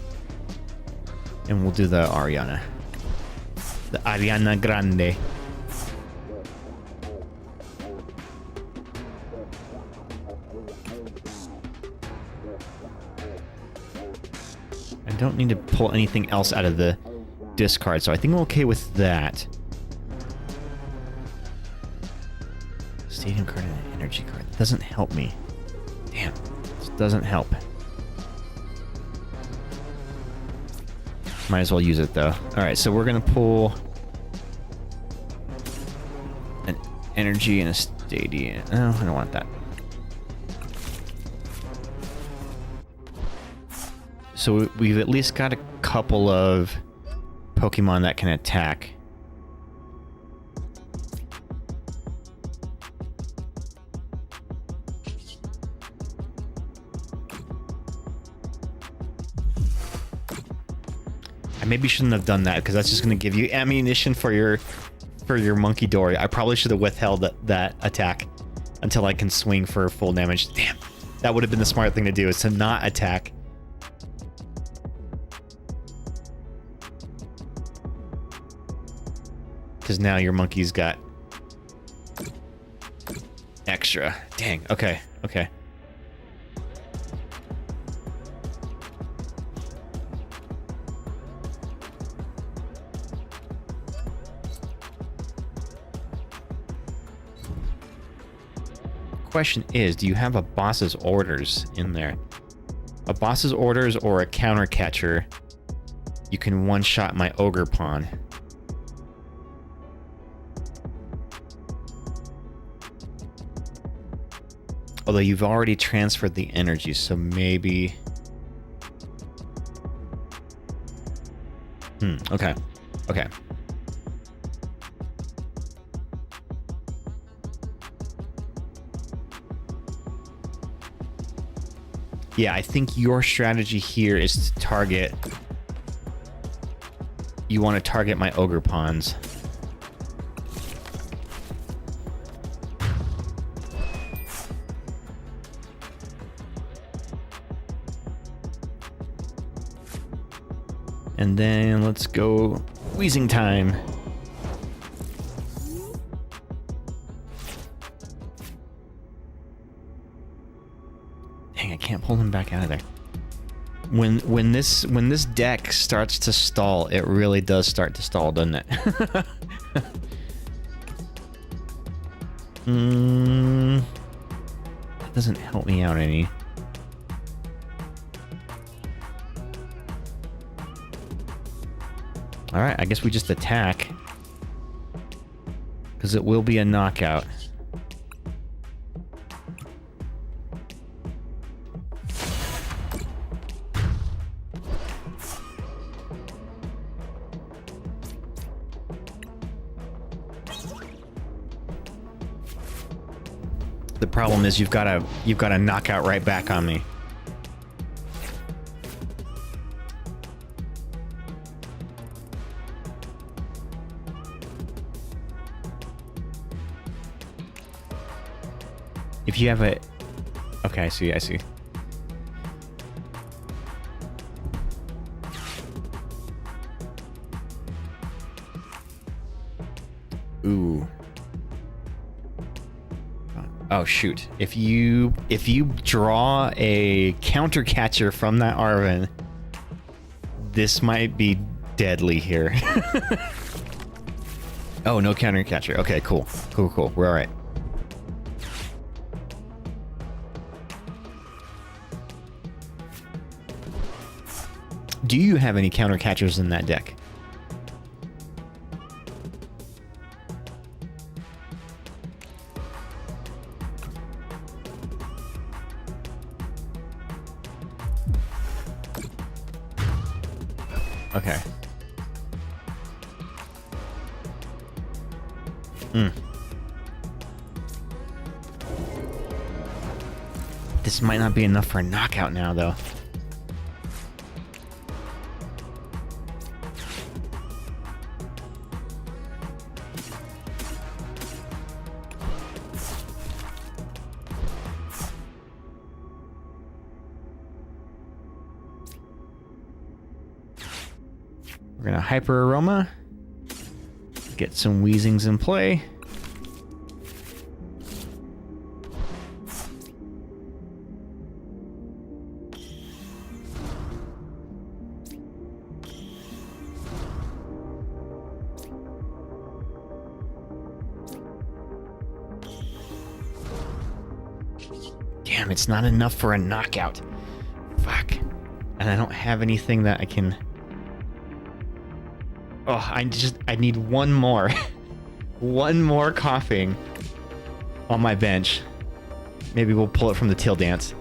And we'll do the Ariana. The Ariana Grande. I don't need to pull anything else out of the discard, so I think I'm okay with that. Stadium card and an energy card. That doesn't help me. Damn. This doesn't help. Might as well use it, though. Alright, so we're going to pull an energy and a stadium. Oh, I don't want that. So we've at least got a couple of Pokemon that can attack. I maybe shouldn't have done that because that's just going to give you ammunition for your monkey door. I probably should have withheld that attack until I can swing for full damage. Damn, that would have been the smart thing to do, is to not attack. Because now your monkey's got extra. Dang, okay, okay. Question is, do you have a boss's orders in there? A boss's orders or a counter catcher? You can one-shot my ogre pawn. Although you've already transferred the energy, so maybe... okay. Okay. Yeah, I think your strategy here is to target... You want to target my ogre pawns. And then let's go wheezing time. Dang, I can't pull him back out of there. When this deck starts to stall, it really does start to stall, doesn't it? That doesn't help me out any. Alright, I guess we just attack. Because it will be a knockout. The problem is you've got a knockout right back on me. If you have a... Okay, I see. Ooh. Oh, shoot. If you draw a counter catcher from that Arven, this might be deadly here. Oh, no counter catcher. Okay, cool. Cool. We're all right. Do you have any counter catchers in that deck? Okay. This might not be enough for a knockout now, though. We're gonna Hyper Aroma, get some Wheezings in play. Damn, it's not enough for a knockout. Fuck. And I don't have anything that I can... Oh, I need one more. One more coughing on my bench. Maybe we'll pull it from the Till Dance.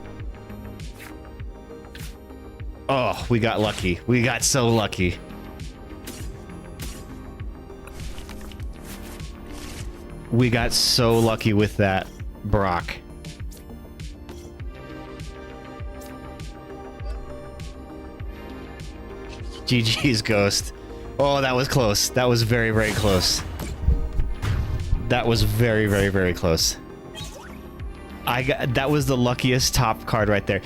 Oh, we got lucky. We got so lucky. We got so lucky with that, Brock. GG's, Ghost. Oh, that was close. That was very, very close. That was very, very, very close. that was the luckiest top card right there.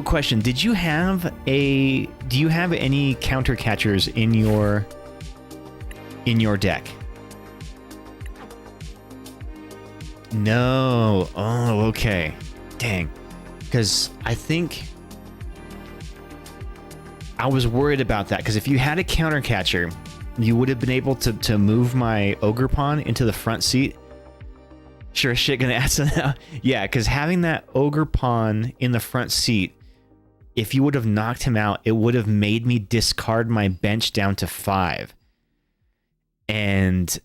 Question, do you have any counter catchers in your deck? No. Oh, okay. Dang. Because I think I was worried about that, because if you had a counter catcher, you would have been able to move my ogre pawn into the front seat. Sure as shit gonna add some. Yeah, because having that ogre pawn in the front seat, if you would have knocked him out, it would have made me discard my bench down to 5. And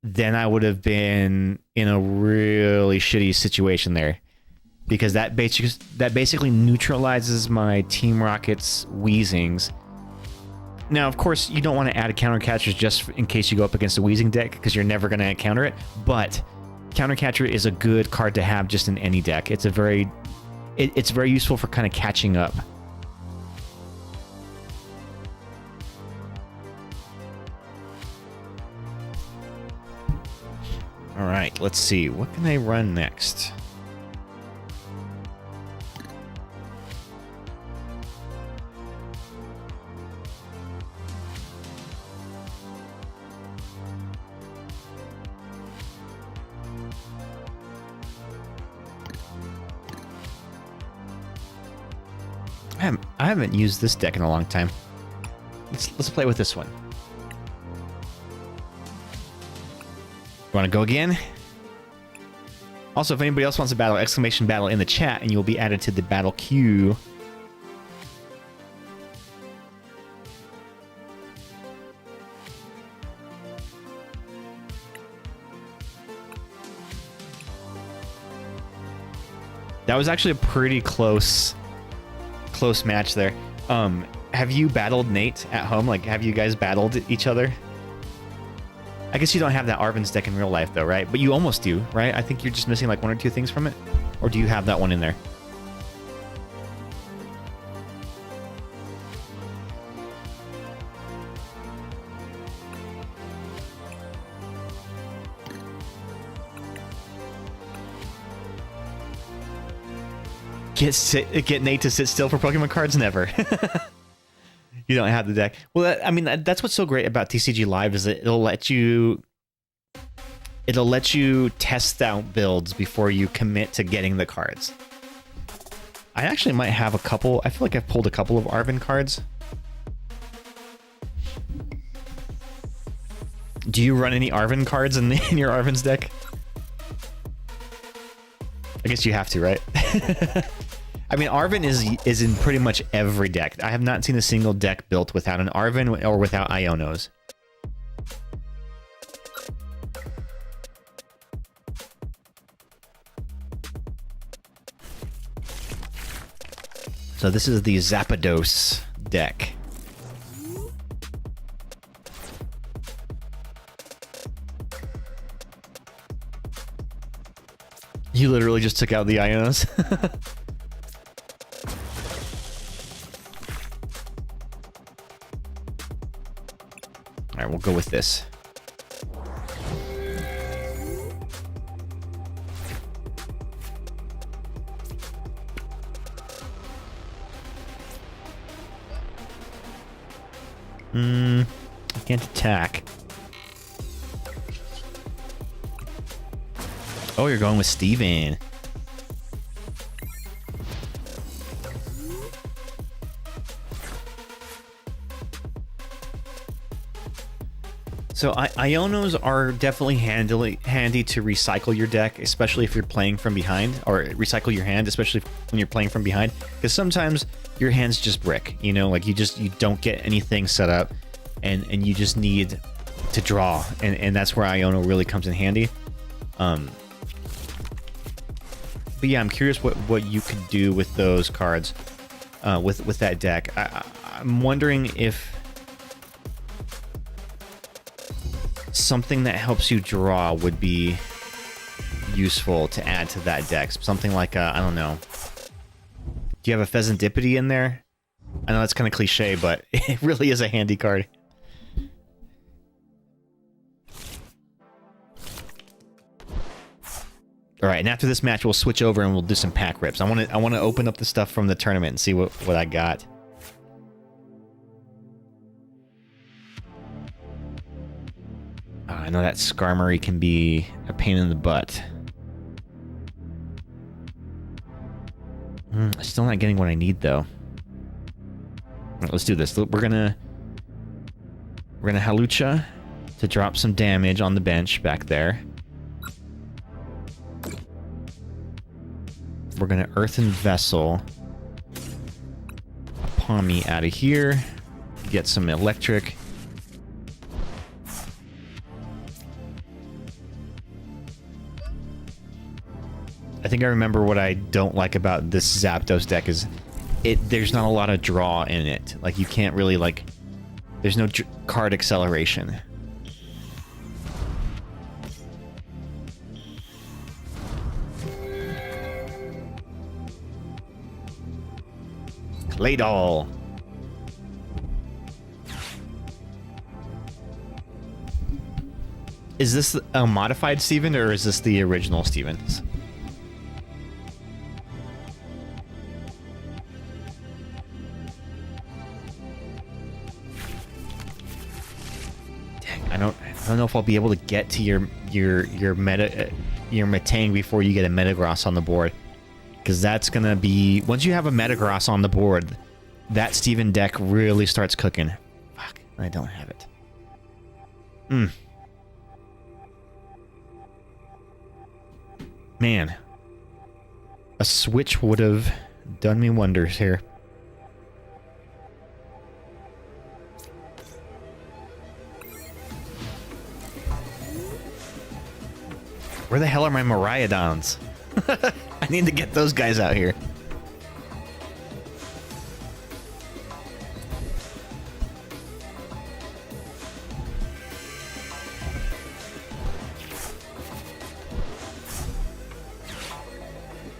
then I would have been in a really shitty situation there. Because that basically neutralizes my Team Rocket's Weezings. Now, of course, you don't want to add a counter catcher just in case you go up against a Weezing deck, because you're never going to counter it. But counter catcher is a good card to have just in any deck. It's very useful for kind of catching up. All right, let's see. What can I run next? I haven't used this deck in a long time. Let's play with this one. You want to go again? Also, if anybody else wants to battle, exclamation battle in the chat, and you'll be added to the battle queue. That was actually a pretty close match there. Have you battled Nate at home? Like, have you guys battled each other? I guess you don't have that Arvin's deck in real life, though, right? But you almost do, right? I think you're just missing like 1 or 2 things from it. Or do you have that one in there? Get Nate to sit still for Pokemon cards? Never. You don't have the deck. Well, I mean, that's what's so great about TCG Live is that it'll let you test out builds before you commit to getting the cards. I actually might have a couple. I feel like I've pulled a couple of Arvin cards. Do you run any Arvin cards in your Arvin's deck? I guess you have to, right? I mean, Arvin is in pretty much every deck. I have not seen a single deck built without an Arvin or without Ionos. So this is the Zapdos deck. You literally just took out the Ionos. All right, we'll go with this. I can't attack. Oh, you're going with Steven. So Ionos are definitely handy to recycle your deck, especially if you're playing from behind, or recycle your hand, especially when you're playing from behind, because sometimes your hand's just brick, you know, like you don't get anything set up, and you just need to draw, and that's where Iono really comes in handy. But yeah, I'm curious what you could do with those cards, with that deck. I'm wondering if something that helps you draw would be useful to add to that deck. Something like, I don't know. Do you have a Pheasantipity in there? I know that's kind of cliche, but it really is a handy card. All right, and after this match, we'll switch over and we'll do some pack rips. I want to open up the stuff from the tournament and see what I got. I know that Skarmory can be a pain in the butt. Still not getting what I need though. All right, let's do this. We're gonna Halucha to drop some damage on the bench back there. We're gonna Earthen Vessel a Palmy out of here. Get some electric. I think I remember what I don't like about this Zapdos deck is there's not a lot of draw in it. Like you can't really like there's no card acceleration. Claydol. Is this a modified Steven or is this the original Stevens? Dang, I don't know if I'll be able to get to your Metang before you get a Metagross on the board. Because that's gonna be once you have a Metagross on the board, that Steven deck really starts cooking. Fuck, I don't have it. Man, a switch would have done me wonders here. Where the hell are my Miraidons? I need to get those guys out here.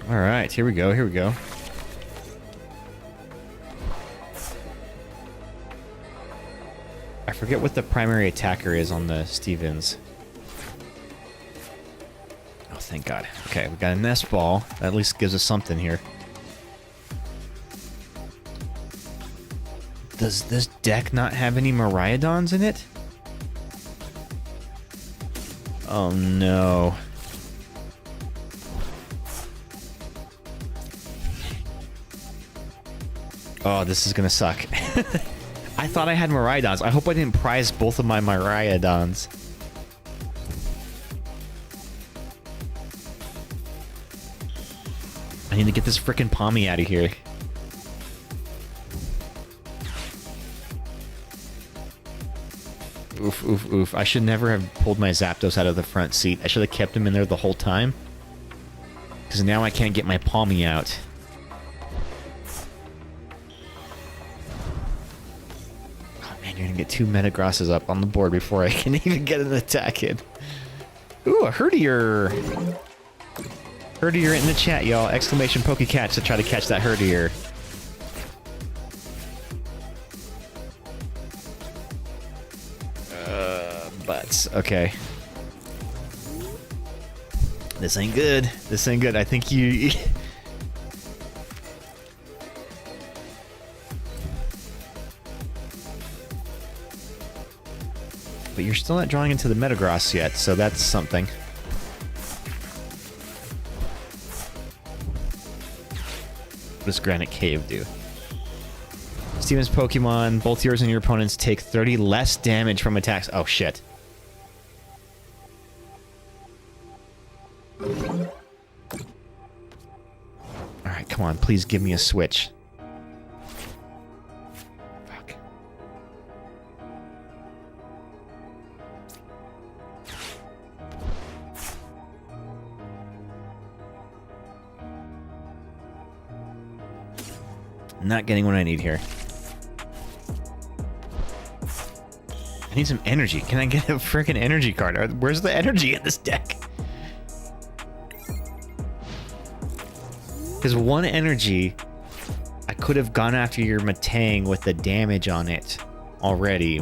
All right, here we go. Here we go. I forget what the primary attacker is on the Stevens. Oh, thank God. Okay, we got a Nest Ball. That at least gives us something here. Does this deck not have any Miraidons in it? Oh, no. Oh, this is gonna suck. I thought I had Miraidons. I hope I didn't prize both of my Miraidons. I need to get this frickin' Palmy out of here. Oof, oof, oof. I should never have pulled my Zapdos out of the front seat. I should have kept him in there the whole time. Because now I can't get my Palmy out. You're gonna get two Metagrosses up on the board before I can even get an attack in. Ooh, a Herdier! Herdier in the chat, y'all. Exclamation Pokecatch to try to catch that Herdier. Butts. Okay. This ain't good. This ain't good. I think you... But you're still not drawing into the Metagross yet, so that's something. What does Granite Cave do? Steven's Pokemon, both yours and your opponents take 30 less damage from attacks. Oh, shit. Alright, come on. Please give me a switch. Not getting what I need here. I need some energy. Can I get a freaking energy card? Where's the energy in this deck? Because one energy, I could have gone after your Metang with the damage on it already.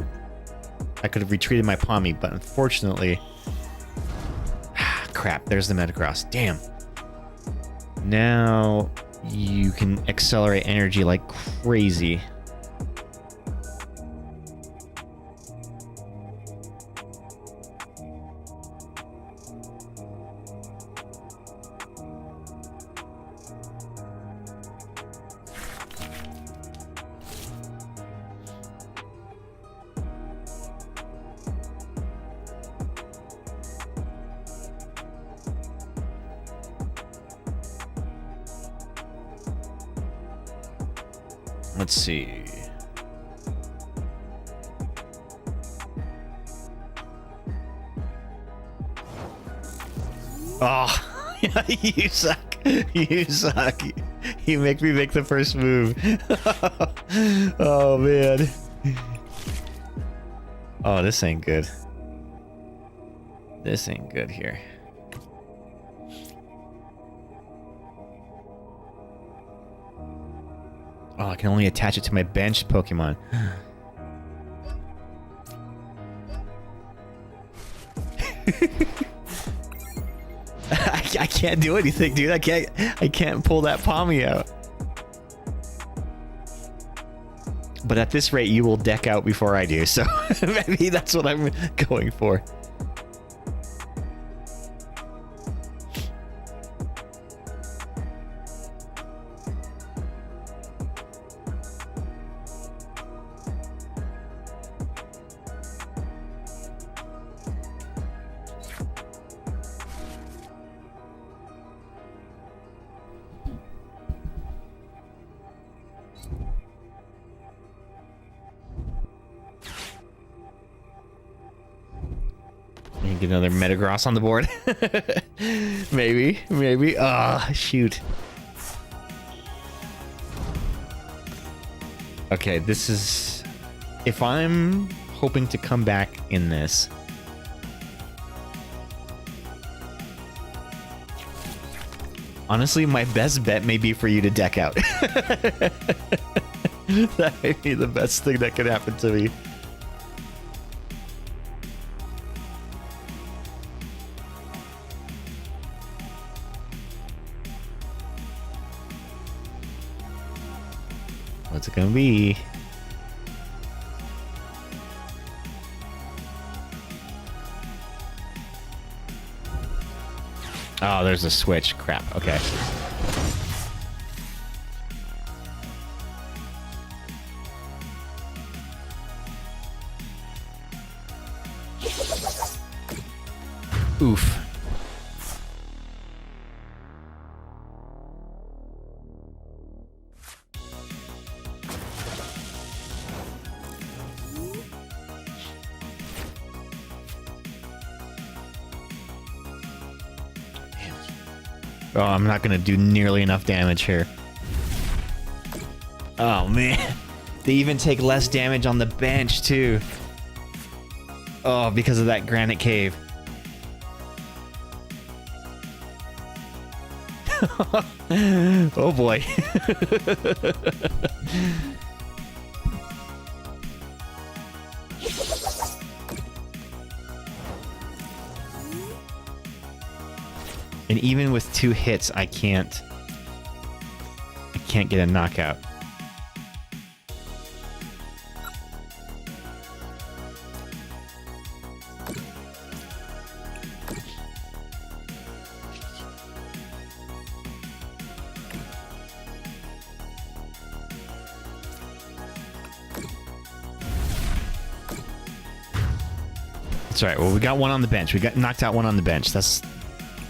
I could have retreated my Palmy, but unfortunately... crap. There's the Metagross. Damn. Now you can accelerate energy like crazy. Let's see. Oh, you suck. You suck. You make me make the first move. Oh, man. Oh, this ain't good. This ain't good here. Oh, I can only attach it to my bench Pokemon. I can't do anything, dude. I can't pull that Palmy out. But at this rate, you will deck out before I do, so maybe that's what I'm going for. Get another Metagross on the board. Maybe. Ah, shoot. Okay, this is... If I'm hoping to come back in this... Honestly, my best bet may be for you to deck out. That may be the best thing that could happen to me. What's it gonna be? Oh, there's a switch. Crap. Okay. Oof. Oh, I'm not gonna do nearly enough damage here. Oh, man. They even take less damage on the bench, too. Oh, because of that granite cave. Oh, boy. And even with 2 hits, I can't get a knockout. That's all right. Well, we got one on the bench. We got knocked out one on the bench. That's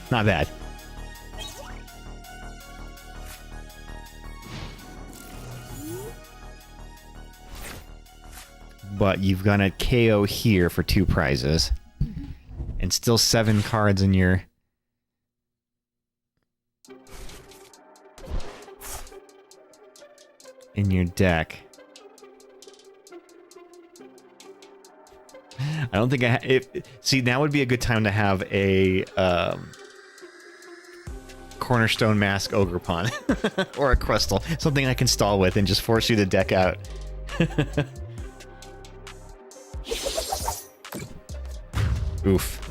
not bad. But you've got a KO here for 2 prizes. And still 7 cards in your... deck. I don't think see, now would be a good time to have a Cornerstone Mask Ogerpon or a Crystal, something I can stall with and just force you to deck out. Oof.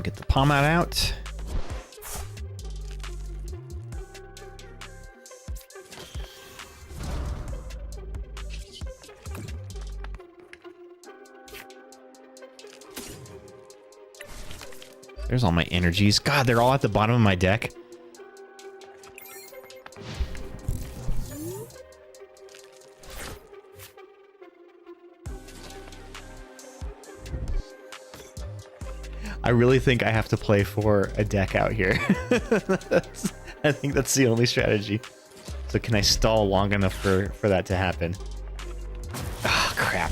Get the pomade out. There's all my energies. God, they're all at the bottom of my deck. I really think I have to play for a deck out here. I think that's the only strategy. So can I stall long enough for that to happen? Ah, crap.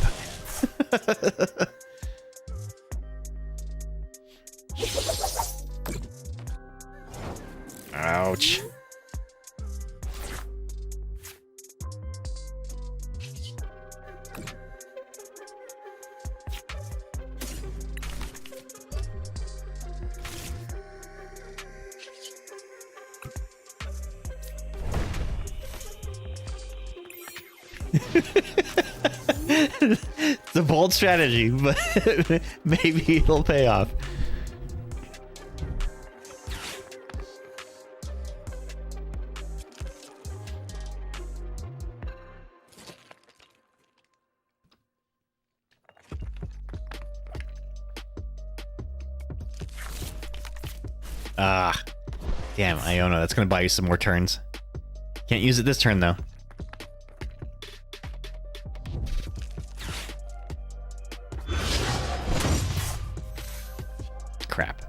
Ouch. It's a bold strategy, but maybe it'll pay off. Ah, damn, Iona, that's gonna buy you some more turns. Can't use it this turn, though. Crap.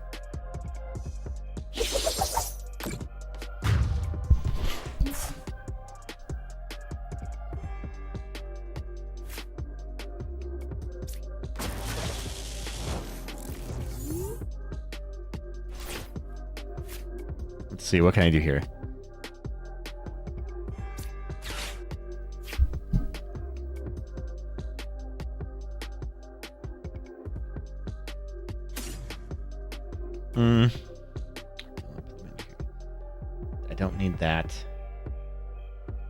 Let's see, what can I do here? I don't need that.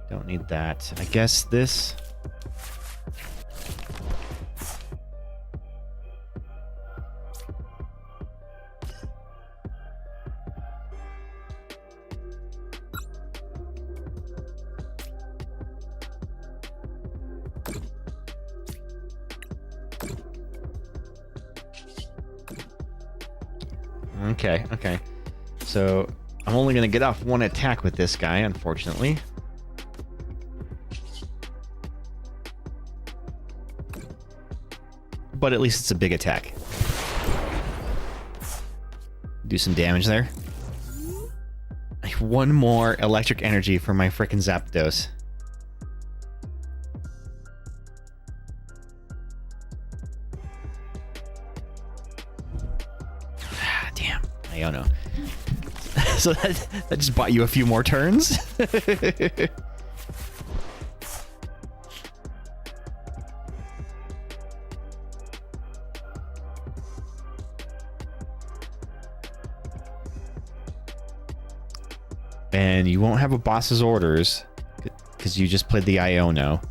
Don't need that. I guess this. Okay. So I'm only going to get off one attack with this guy, unfortunately. But at least it's a big attack. Do some damage there. One more electric energy for my frickin' Zapdos. Damn, I don't know. So that just bought you a few more turns. And you won't have a boss's orders because you just played the Iono.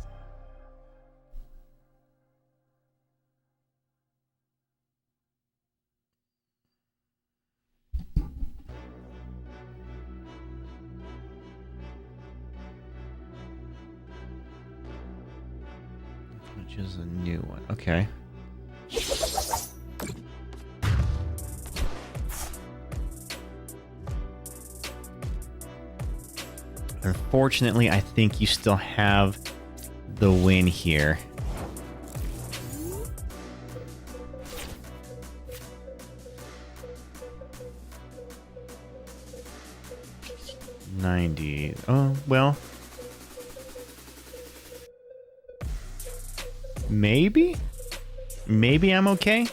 Which is a new one. Okay. Unfortunately, I think you still have the win here. $90. Oh, well. Maybe? Maybe I'm okay?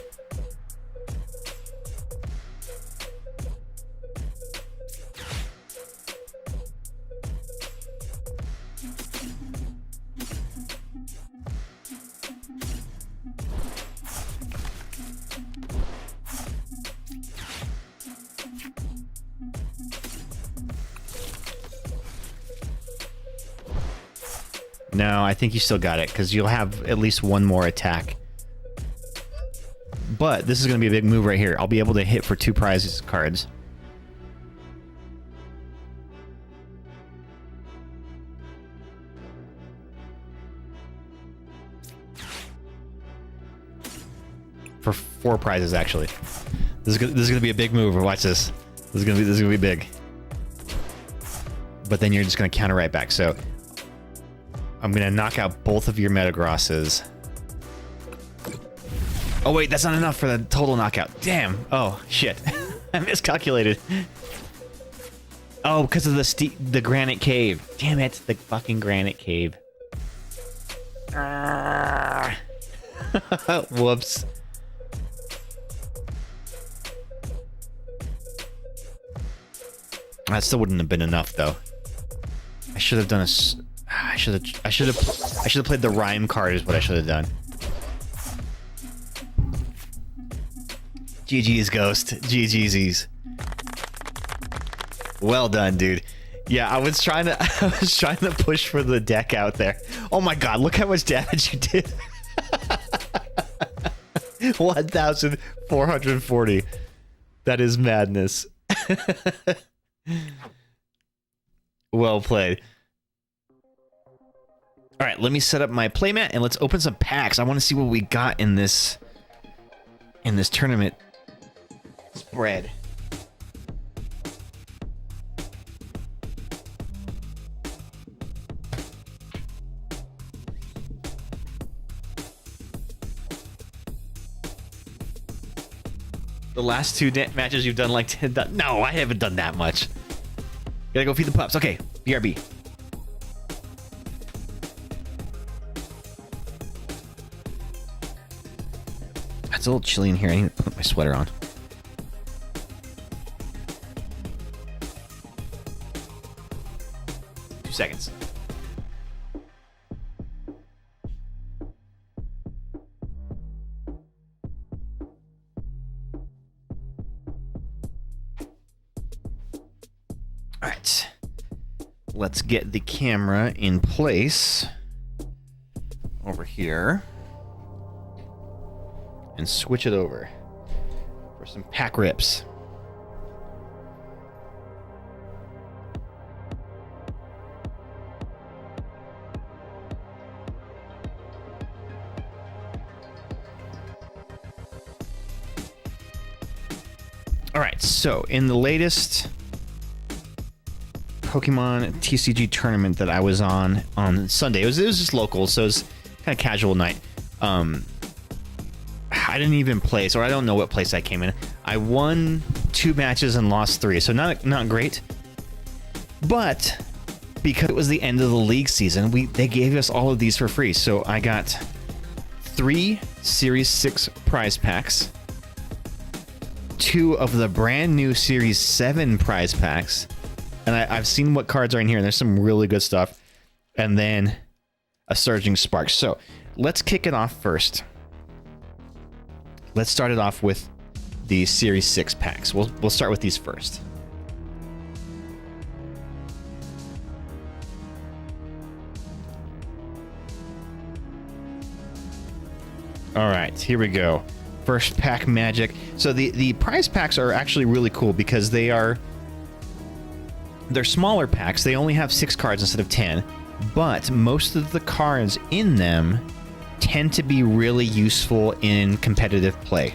No, I think you still got it, because you'll have at least one more attack but this is going to be a big move right here. I'll be able to hit for 2 prize cards. For 4 prizes, actually. This is gonna be a big move. Watch this. This is gonna be big. But then you're just gonna counter right back. So I'm gonna knock out both of your Metagrosses. Oh wait, that's not enough for the total knockout. Damn. Oh shit. I miscalculated. Oh, because of the granite cave. Damn it, the fucking granite cave. Whoops. That still wouldn't have been enough, though. I should have done a. I should have played the rhyme card. Is what I should have done. GG's Ghost. GG's. Well done, dude. Yeah, I was trying to push for the deck out there. Oh my god, look how much damage you did. 1,440. That is madness. Well played. All right, let me set up my playmat and let's open some packs. I want to see what we got in this tournament spread. The last 2 matches you've done like 10. No, I haven't done that much. Gotta go feed the pups. Okay, BRB. It's a little chilly in here. I need to put my sweater on. Two seconds. All right. Let's get the camera in place over here and switch it over for some pack rips. All right, so in the latest Pokemon TCG tournament that I was on Sunday, it was just local, so it was kind of casual night. I didn't even place, or I don't know what place I came in. I won 2 matches and lost 3, so not great. But because it was the end of the league season, they gave us all of these for free. So I got 3 Series 6 prize packs, 2 of the brand new Series 7 prize packs, and I've seen what cards are in here, and there's some really good stuff, and then a Surging Spark. So let's kick it off first. Let's start it off with the Series 6 packs. We'll start with these first. All right, here we go. First pack magic. So the prize packs are actually really cool because they're smaller packs. They only have 6 cards instead of 10, but most of the cards in them tend to be really useful in competitive play.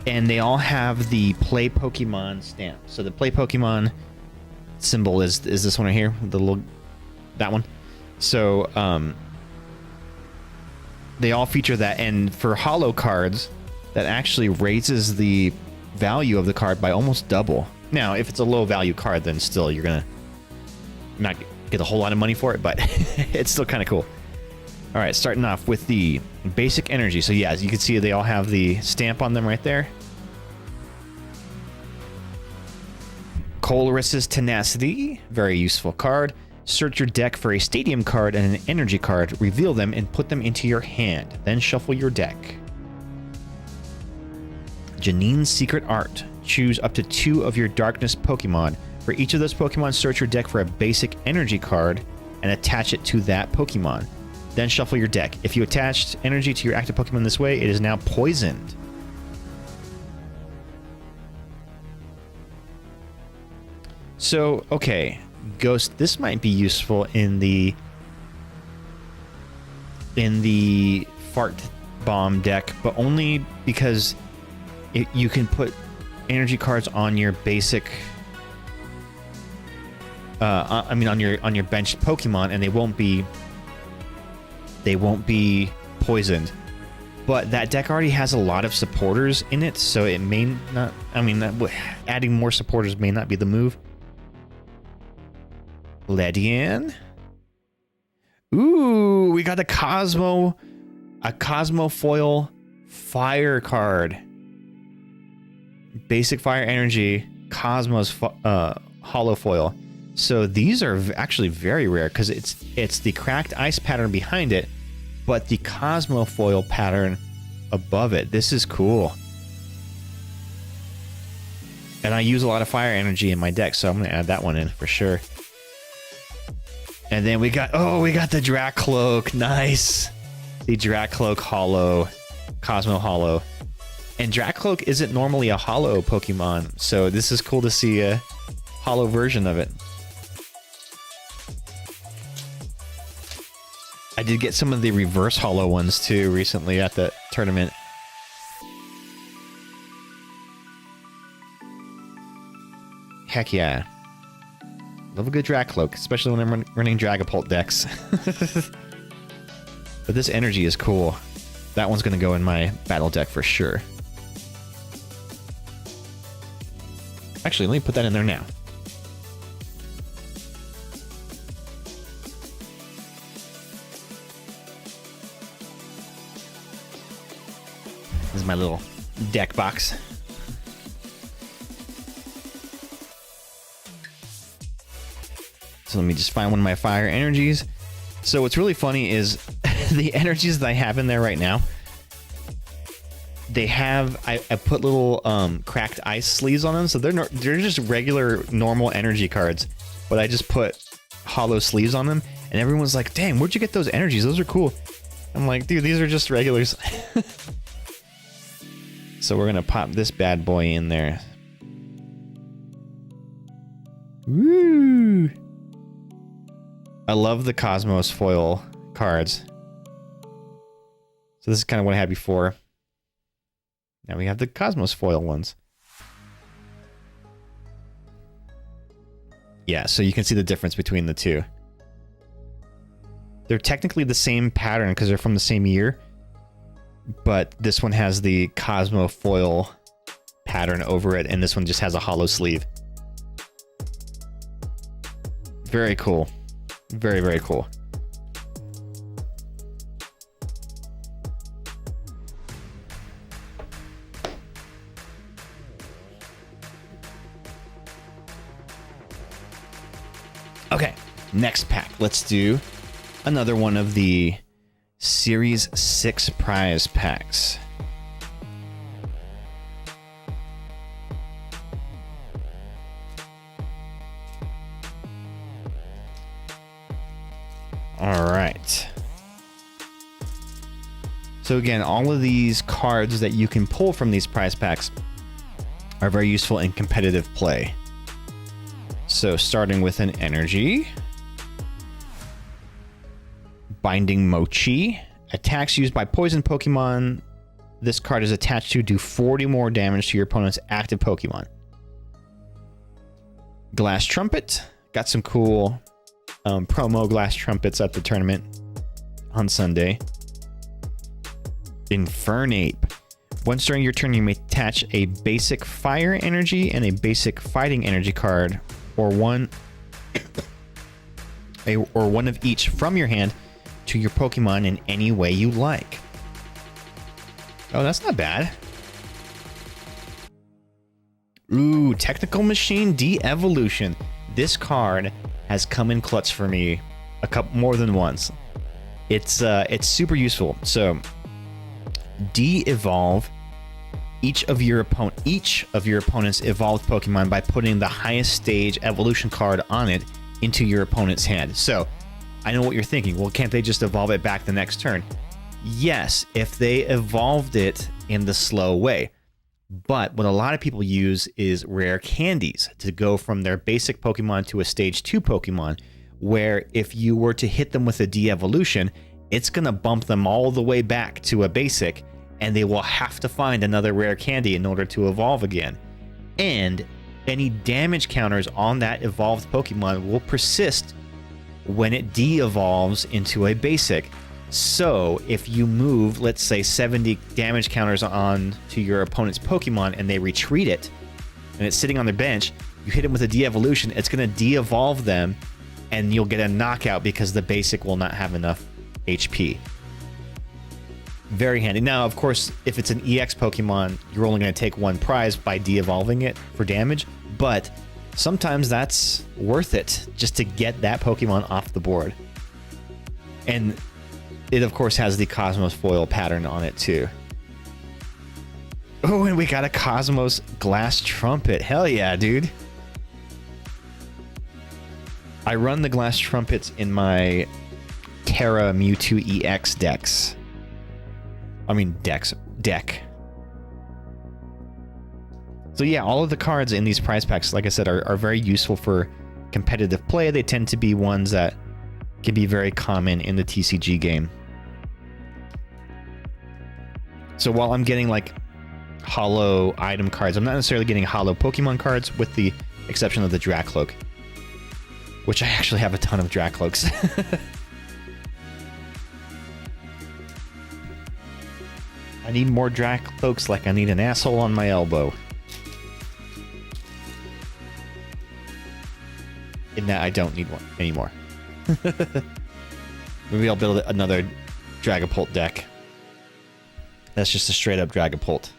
And they all have the Play Pokemon stamp. So the Play Pokemon symbol is this one right here, that one. So they all feature that, and for holo cards, that actually raises the value of the card by almost double. Now, if it's a low value card, then still you're gonna not get a whole lot of money for it, but it's still kind of cool. All right, starting off with the basic energy. So yeah, as you can see, they all have the stamp on them right there. Colress's Tenacity, very useful card. Search your deck for a stadium card and an energy card, reveal them and put them into your hand, then shuffle your deck. Janine's Secret Art, choose up to 2 of your Darkness Pokemon. For each of those Pokemon, search your deck for a basic energy card and attach it to that Pokemon. Then shuffle your deck. If you attached energy to your active Pokemon this way, it is now poisoned. So, okay, Ghost, this might be useful in the Fart Bomb deck, but only because you can put energy cards on your basic on your bench Pokemon, and they won't be poisoned. But that deck already has a lot of supporters in it, so it may not. I mean, adding more supporters may not be the move. Ledian. Ooh, we got a Cosmo foil fire card. Basic fire energy, Cosmos hollow foil. So these are actually very rare because it's the cracked ice pattern behind it, but the Cosmo foil pattern above it. This is cool. And I use a lot of fire energy in my deck, so I'm going to add that one in for sure. And then we got the Dracloak. Nice. The Dracloak hollow, Cosmo hollow. And Dracloak isn't normally a hollow Pokemon, so this is cool to see a hollow version of it. I did get some of the reverse hollow ones too recently at the tournament. Heck yeah. Love a good Dracloak, especially when I'm running Dragapult decks. But this energy is cool. That one's going to go in my battle deck for sure. Actually, let me put that in there now. This is my little deck box. So let me just find one of my fire energies. So what's really funny is the energies that I have in there right now, they have, I put little cracked ice sleeves on them, so they're just regular normal energy cards, but I just put hollow sleeves on them, and everyone's like, dang, where'd you get those energies? Those are cool. I'm like, dude, these are just regulars. So we're gonna pop this bad boy in there. Woo! I love the Cosmos foil cards. So this is kind of what I had before. Now we have the Cosmos foil ones. Yeah, so you can see the difference between the two. They're technically the same pattern because they're from the same year, but this one has the Cosmo foil pattern over it, and this one just has a hollow sleeve. Very cool. Very, very cool. Okay, next pack. Let's do another one of the Series 6 prize packs. All right. So again, all of these cards that you can pull from these prize packs are very useful in competitive play. So starting with an energy. Binding Mochi. Attacks used by poison Pokemon this card is attached to do 40 more damage to your opponent's active Pokemon. Glass Trumpet. Got some cool promo Glass Trumpets at the tournament on Sunday. Infernape. Once during your turn, you may attach a basic fire energy and a basic fighting energy card, or one of each from your hand to your Pokemon in any way you like. Oh, that's not bad. Ooh, Technical Machine De-Evolution. This card has come in clutch for me a couple more than once. It's super useful. So de-evolve each of your opponent's evolved Pokemon by putting the highest stage evolution card on it into your opponent's hand. So I know what you're thinking. Well, can't they just evolve it back the next turn? Yes, if they evolved it in the slow way. But what a lot of people use is rare candies to go from their basic Pokemon to a stage 2 Pokemon, where if you were to hit them with a de-evolution, it's going to bump them all the way back to a basic, and they will have to find another rare candy in order to evolve again. And any damage counters on that evolved Pokemon will persist when it de-evolves into a basic. So if you move, let's say, 70 damage counters on to your opponent's Pokemon and they retreat it, and it's sitting on their bench, you hit them with a de-evolution, it's going to de-evolve them, and you'll get a knockout because the basic will not have enough HP. Very handy. Now, of course, if it's an EX Pokemon, you're only going to take one prize by de-evolving it for damage, but sometimes that's worth it just to get that Pokemon off the board. And it, of course, has the Cosmos foil pattern on it, too. Oh, and we got a Cosmos Glass Trumpet. Hell yeah, dude. I run the Glass Trumpets in my Terra Mewtwo EX deck. So yeah, all of the cards in these prize packs, like I said, are very useful for competitive play. They tend to be ones that can be very common in the TCG game. So while I'm getting like holo item cards, I'm not necessarily getting holo Pokemon cards, with the exception of the Dracloak, which I actually have a ton of Dracloaks. I need more Dracloaks like I need an asshole on my elbow. In that I don't need one anymore. Maybe I'll build another Dragapult deck. That's just a straight up Dragapult.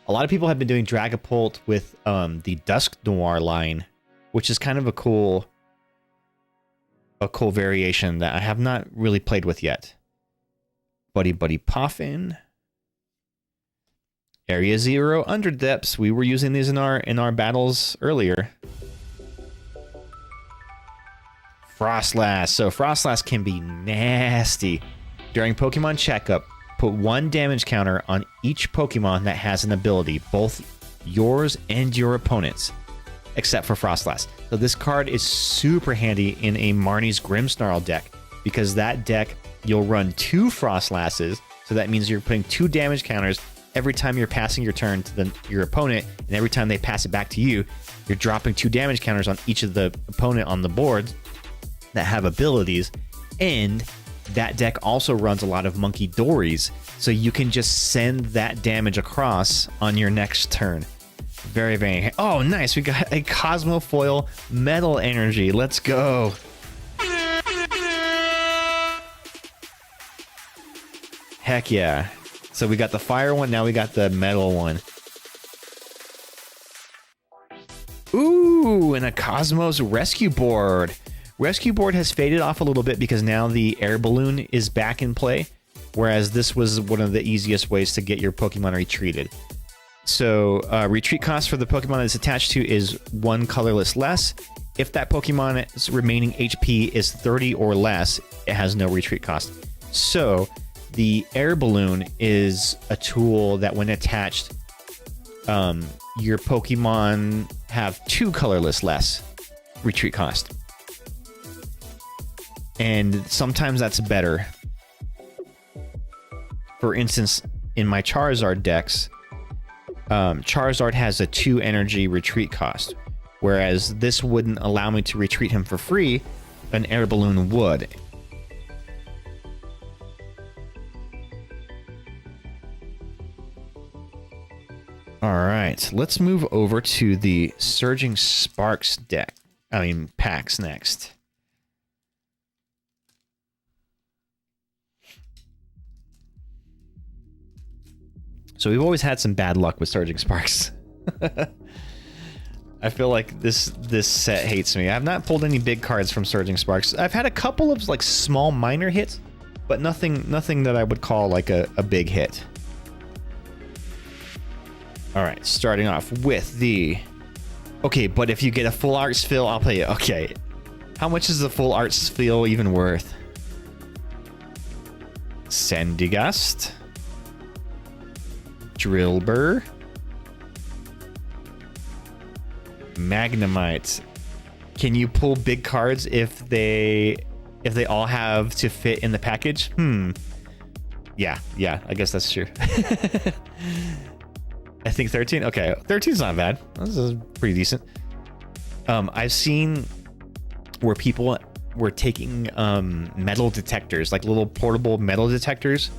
A lot of people have been doing Dragapult with the Dusk Noir line, which is kind of a cool variation that I have not really played with yet. Buddy Poffin. Area 0 Underdepths. We were using these in our battles earlier. Frostlass. So Frostlass can be nasty. During Pokemon Checkup, put one damage counter on each Pokemon that has an ability, both yours and your opponent's, except for Frostlass. So this card is super handy in a Marnie's Grimmsnarl deck, because that deck, you'll run 2 Frostlasses, so that means you're putting 2 damage counters every time you're passing your turn to your opponent, and every time they pass it back to you, you're dropping 2 damage counters on each of the opponent on the board that have abilities. And that deck also runs a lot of Monkey Dories, so you can just send that damage across on your next turn. Very, very... Oh, nice. We got a Cosmofoil Metal Energy. Let's go. Heck yeah. So we got the fire one, now we got the metal one. Ooh, and a Cosmos Rescue Board. Rescue Board has faded off a little bit because now the air balloon is back in play, whereas this was one of the easiest ways to get your Pokemon retreated. So retreat cost for the Pokemon it's attached to is 1 colorless less. If that Pokemon's remaining HP is 30 or less, it has no retreat cost. So the air balloon is a tool that when attached, your Pokemon have 2 colorless less retreat cost. And sometimes that's better. For instance, in my Charizard decks, Charizard has a 2 energy retreat cost, whereas this wouldn't allow me to retreat him for free, an air balloon would. Alright, let's move over to the Surging Sparks packs next. So we've always had some bad luck with Surging Sparks. I feel like this set hates me. I've not pulled any big cards from Surging Sparks. I've had a couple of like small minor hits, but nothing that I would call like a big hit. All right, starting off with the... Okay, but if you get a full Arts Fill, I'll play it. Okay. How much is the full art feel even worth? Sandygast. Drillbur. Magnemite. Can you pull big cards if they all have to fit in the package? Yeah, I guess that's true. I think 13. Okay, 13's not bad. This is pretty decent. I've seen where people were taking metal detectors, like little portable metal detectors,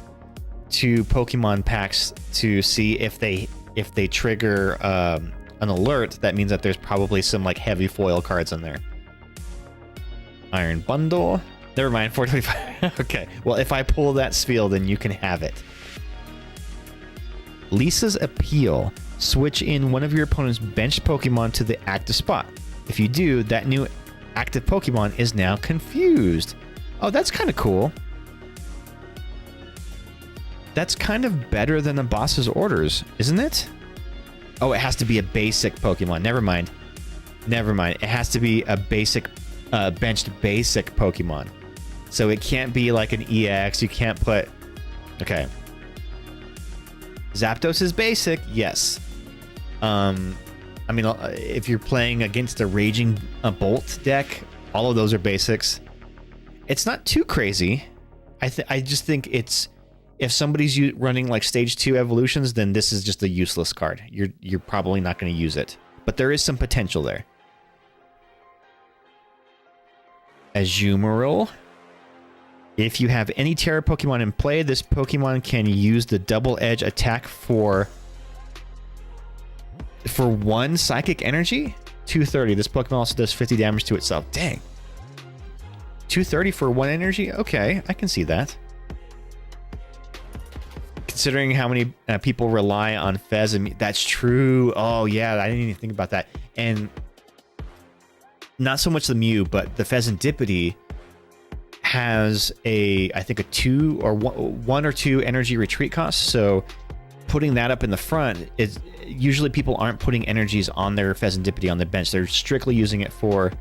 to Pokemon packs to see if they trigger an alert. That means that there's probably some like heavy foil cards in there. Iron Bundle. Never mind, 425. Okay, well, if I pull that spiel, then you can have it. Lisa's Appeal. Switch in one of your opponent's benched Pokemon to the active spot. If you do, that new active Pokemon is now confused. Oh, that's kind of cool. That's kind of better than the boss's orders, isn't it? Oh, it has to be a basic Pokemon. Never mind. It has to be a basic, benched basic Pokemon. So it can't be like an EX. You can't put... Okay. Zapdos is basic, yes. I mean, if you're playing against a Raging Bolt deck, all of those are basics. It's not too crazy. I just think it's... If somebody's running like stage 2 evolutions, then this is just a useless card. You're probably not going to use it. But there is some potential there. Azumarill. If you have any Terra Pokemon in play, this Pokemon can use the Double Edge attack for 1 Psychic Energy. 230. This Pokemon also does 50 damage to itself. Dang. 230 for 1 energy? Okay, I can see that. Considering how many people rely on Fez and that's true. Oh yeah, I didn't even think about that. And not so much the Mew, but the Pheasantipity has I think a 2 or 1 or 2 energy retreat costs. So putting that up in the front is usually people aren't putting energies on their Pheasantipity on the bench. They're strictly using it for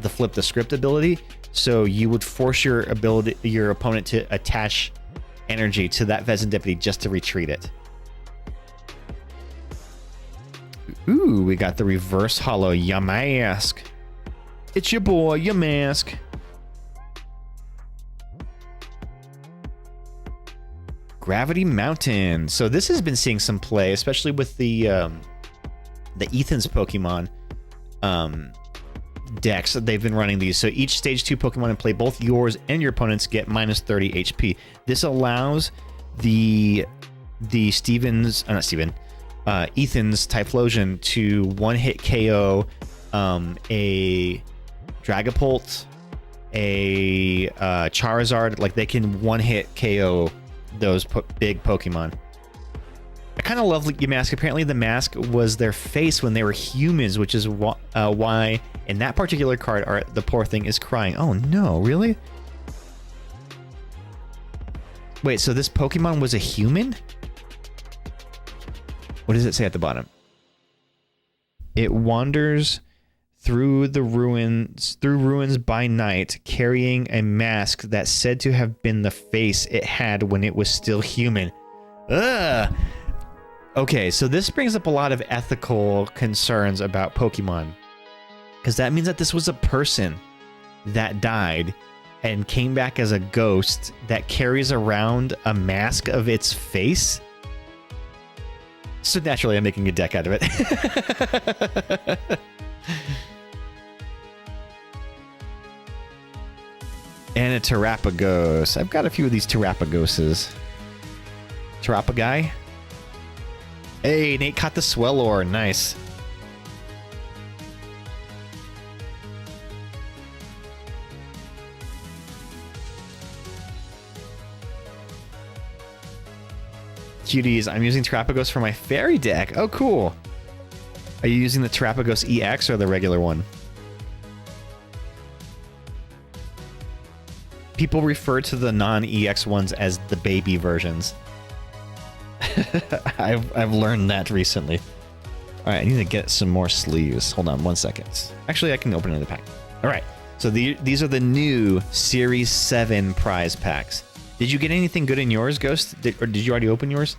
the flip the script ability. So you would force your opponent to attach energy to that Pheasantipity just to retreat it. Ooh, we got the reverse hollow Yamask. It's your boy, Yamask. Gravity Mountain. So this has been seeing some play, especially with the Ethan's Pokemon decks. They've been running these. So each stage 2 Pokemon in play, both yours and your opponents get minus 30 HP. This allows the Ethan's Typhlosion to one-hit KO a Dragapult, a Charizard. Like they can one-hit KO those big Pokemon. I kind of love Yamask. Apparently the mask was their face when they were humans, which is why in that particular card the poor thing is crying. Oh no, really? Wait, so this Pokemon was a human? What does it say at the bottom? It wanders through ruins by night, carrying a mask that's said to have been the face it had when it was still human. Ugh. Okay, so this brings up a lot of ethical concerns about Pokemon. Because that means that this was a person that died and came back as a ghost that carries around a mask of its face. So naturally, I'm making a deck out of it. And a Terrapagos. I've got a few of these Terrapagoses. Terrapaguy. Hey, Nate caught the Swellor. Nice. Cuties, I'm using Terrapagos for my fairy deck. Oh, cool. Are you using the Terrapagos EX or the regular one? People refer to the non-EX ones as the baby versions. I've learned that recently. All right, I need to get some more sleeves. Hold on 1 second. Actually, I can open another pack. All right, So these are the new Series 7 prize packs. Did you get anything good in yours, Ghost? Or did you already open yours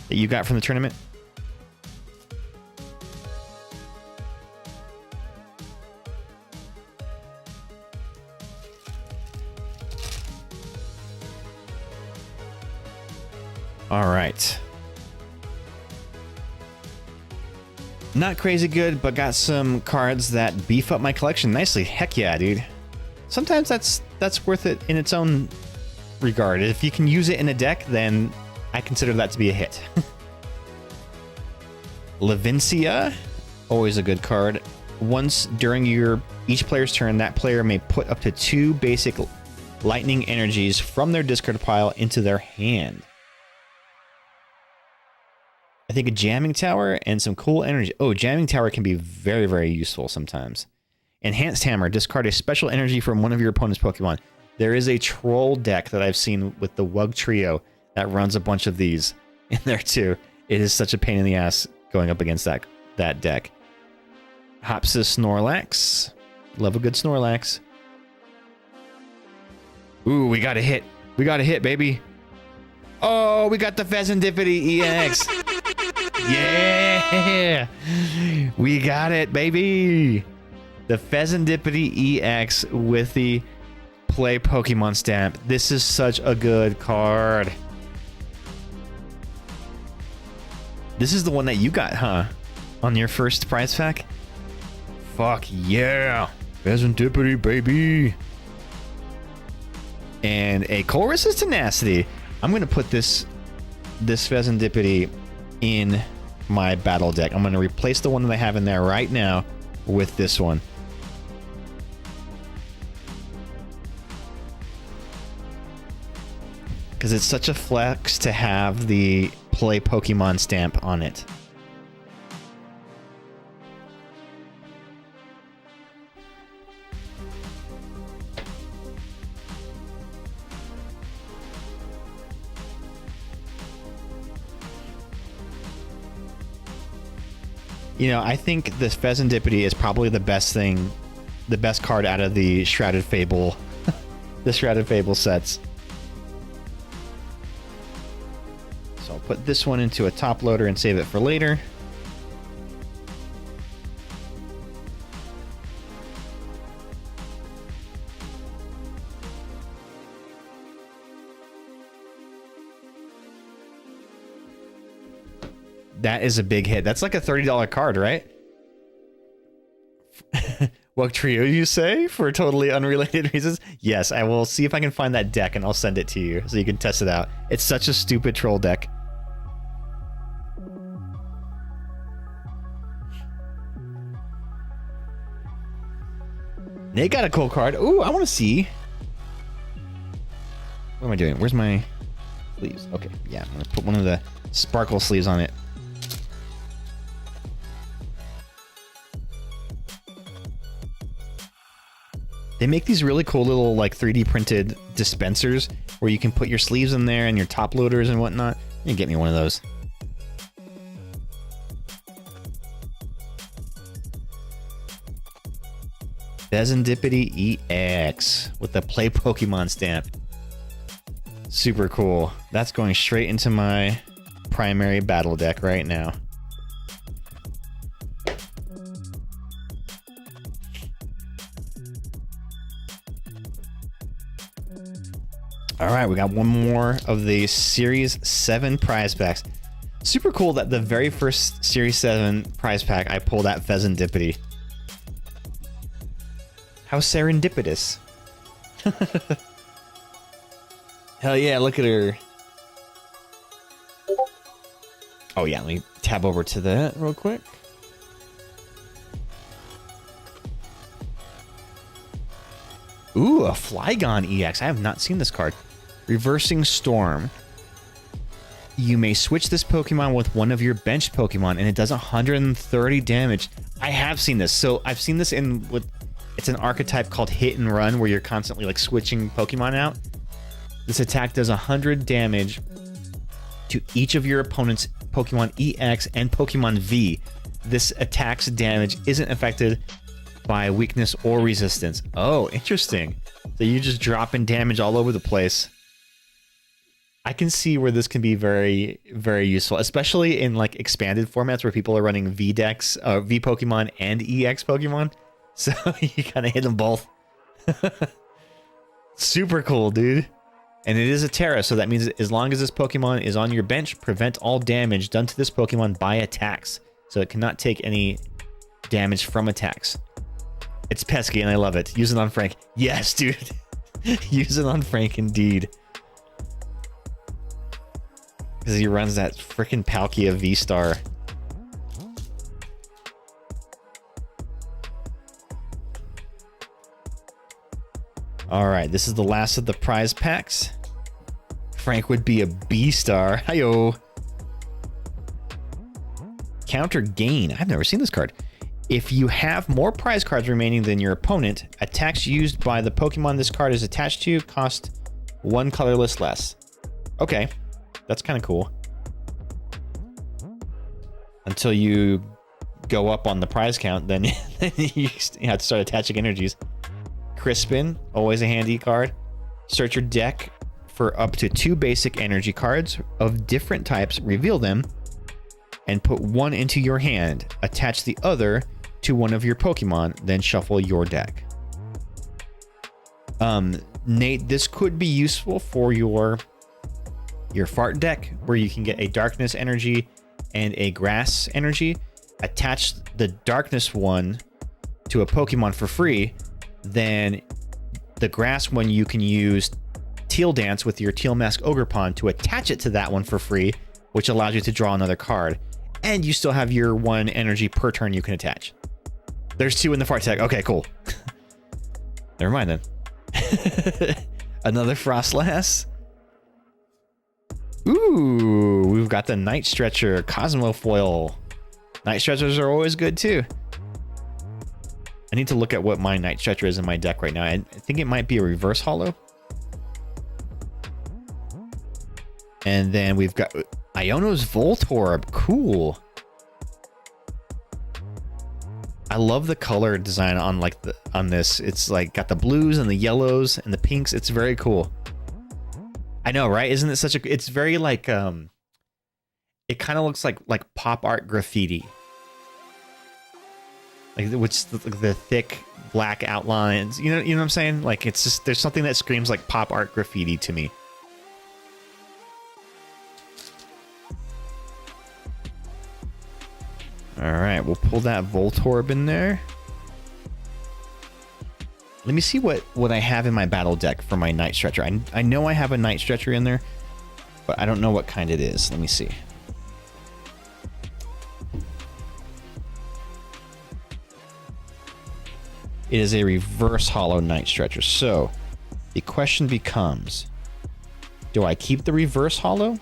that you got from the tournament? All right. Not crazy good, but got some cards that beef up my collection nicely. Heck yeah, dude. Sometimes that's worth it in its own regard. If you can use it in a deck, then I consider that to be a hit. Levincia, always a good card. Once during each player's turn, that player may put up to 2 basic lightning energies from their discard pile into their hand. I think a jamming tower and some cool energy. Oh, jamming tower can be very, very useful sometimes. Enhanced hammer, discard a special energy from one of your opponent's Pokemon. There is a troll deck that I've seen with the Wug Trio that runs a bunch of these in there too. It is such a pain in the ass going up against that deck. Hopsis Snorlax. Love a good Snorlax. Ooh, we got a hit. We got a hit, baby. Oh, we got the Pheasantipity EX. Yeah! We got it, baby! The Pheasantipity EX with the Play Pokemon stamp. This is such a good card. This is the one that you got, huh? On your first prize pack? Fuck yeah! Pheasantipity, baby! And a Colress's Tenacity. I'm gonna put this Pheasantipity in my battle deck. I'm going to replace the one that I have in there right now with this one. Because it's such a flex to have the Play Pokemon stamp on it. You know, I think this Pheasantipity is probably the best card out of the Shrouded Fable, the Shrouded Fable sets. So I'll put this one into a top loader and save it for later. That is a big hit. That's like a $30 card, right? What trio you say? For totally unrelated reasons? Yes, I will see if I can find that deck and I'll send it to you so you can test it out. It's such a stupid troll deck. Nate got a cool card. Ooh, I want to see. What am I doing? Where's my sleeves? Okay, yeah, I'm going to put one of the sparkle sleeves on it. They make these really cool little like 3D printed dispensers where you can put your sleeves in there and your top loaders and whatnot. You can get me one of those. Pheasantipity EX with the Play Pokemon stamp. Super cool. That's going straight into my primary battle deck right now. All right, we got one more of the Series 7 prize packs. Super cool that the very first Series 7 prize pack I pulled at Pheasantipity. How serendipitous. Hell yeah, look at her. Oh yeah, let me tab over to that real quick. Ooh, a Flygon EX. I have not seen this card. Reversing Storm. You may switch this Pokemon with one of your benched Pokemon, and it does 130 damage. I have seen this. So I've seen this it's an archetype called Hit and Run, where you're constantly like switching Pokemon out. This attack does 100 damage to each of your opponent's Pokemon EX and Pokemon V. This attack's damage isn't affected by weakness or resistance. Oh, interesting. So you just dropping damage all over the place. I can see where this can be very, very useful, especially in like expanded formats where people are running V decks, V Pokemon and EX Pokemon. So you kind of hit them both. Super cool, dude. And it is a Terra, so that means as long as this Pokemon is on your bench, prevent all damage done to this Pokemon by attacks. So it cannot take any damage from attacks. It's pesky and I love it. Use it on Frank. Yes, dude. Use it on Frank indeed. Because he runs that freaking Palkia V-Star. Alright, this is the last of the prize packs. Frank would be a B-Star. Hi-yo. Counter gain. I've never seen this card. If you have more prize cards remaining than your opponent, attacks used by the Pokemon this card is attached to cost 1 colorless less. Okay. That's kind of cool. Until you go up on the prize count, then you have to start attaching energies. Crispin, always a handy card. Search your deck for up to 2 basic energy cards of different types, reveal them, and put one into your hand. Attach the other to one of your Pokemon, then shuffle your deck. Nate, this could be useful for your fart deck, where you can get a darkness energy and a grass energy. Attach the darkness one to a Pokemon for free. Then the grass one you can use Teal Dance with your Teal Mask Ogerpon to attach it to that one for free, which allows you to draw another card. And you still have your 1 energy per turn you can attach. There's 2 in the fart deck. Okay, cool. Never mind then. Another Frostlass. Ooh, we've got the Night Stretcher, Cosmo Foil. Night Stretchers are always good too. I need to look at what my Night Stretcher is in my deck right now. I think it might be a reverse holo. And then we've got Iono's Voltorb. Cool. I love the color design on on this. It's like got the blues and the yellows and the pinks. It's very cool. I know, right? Isn't it such a? It's very like it kind of looks like pop art graffiti. Like which the thick black outlines. You know what I'm saying? Like it's just there's something that screams like pop art graffiti to me. All right, we'll pull that Voltorb in there. Let me see what I have in my battle deck for my Night Stretcher. I know I have a Night Stretcher in there, but I don't know what kind it is. Let me see. It is a reverse holo Night Stretcher. So the question becomes, do I keep the reverse holo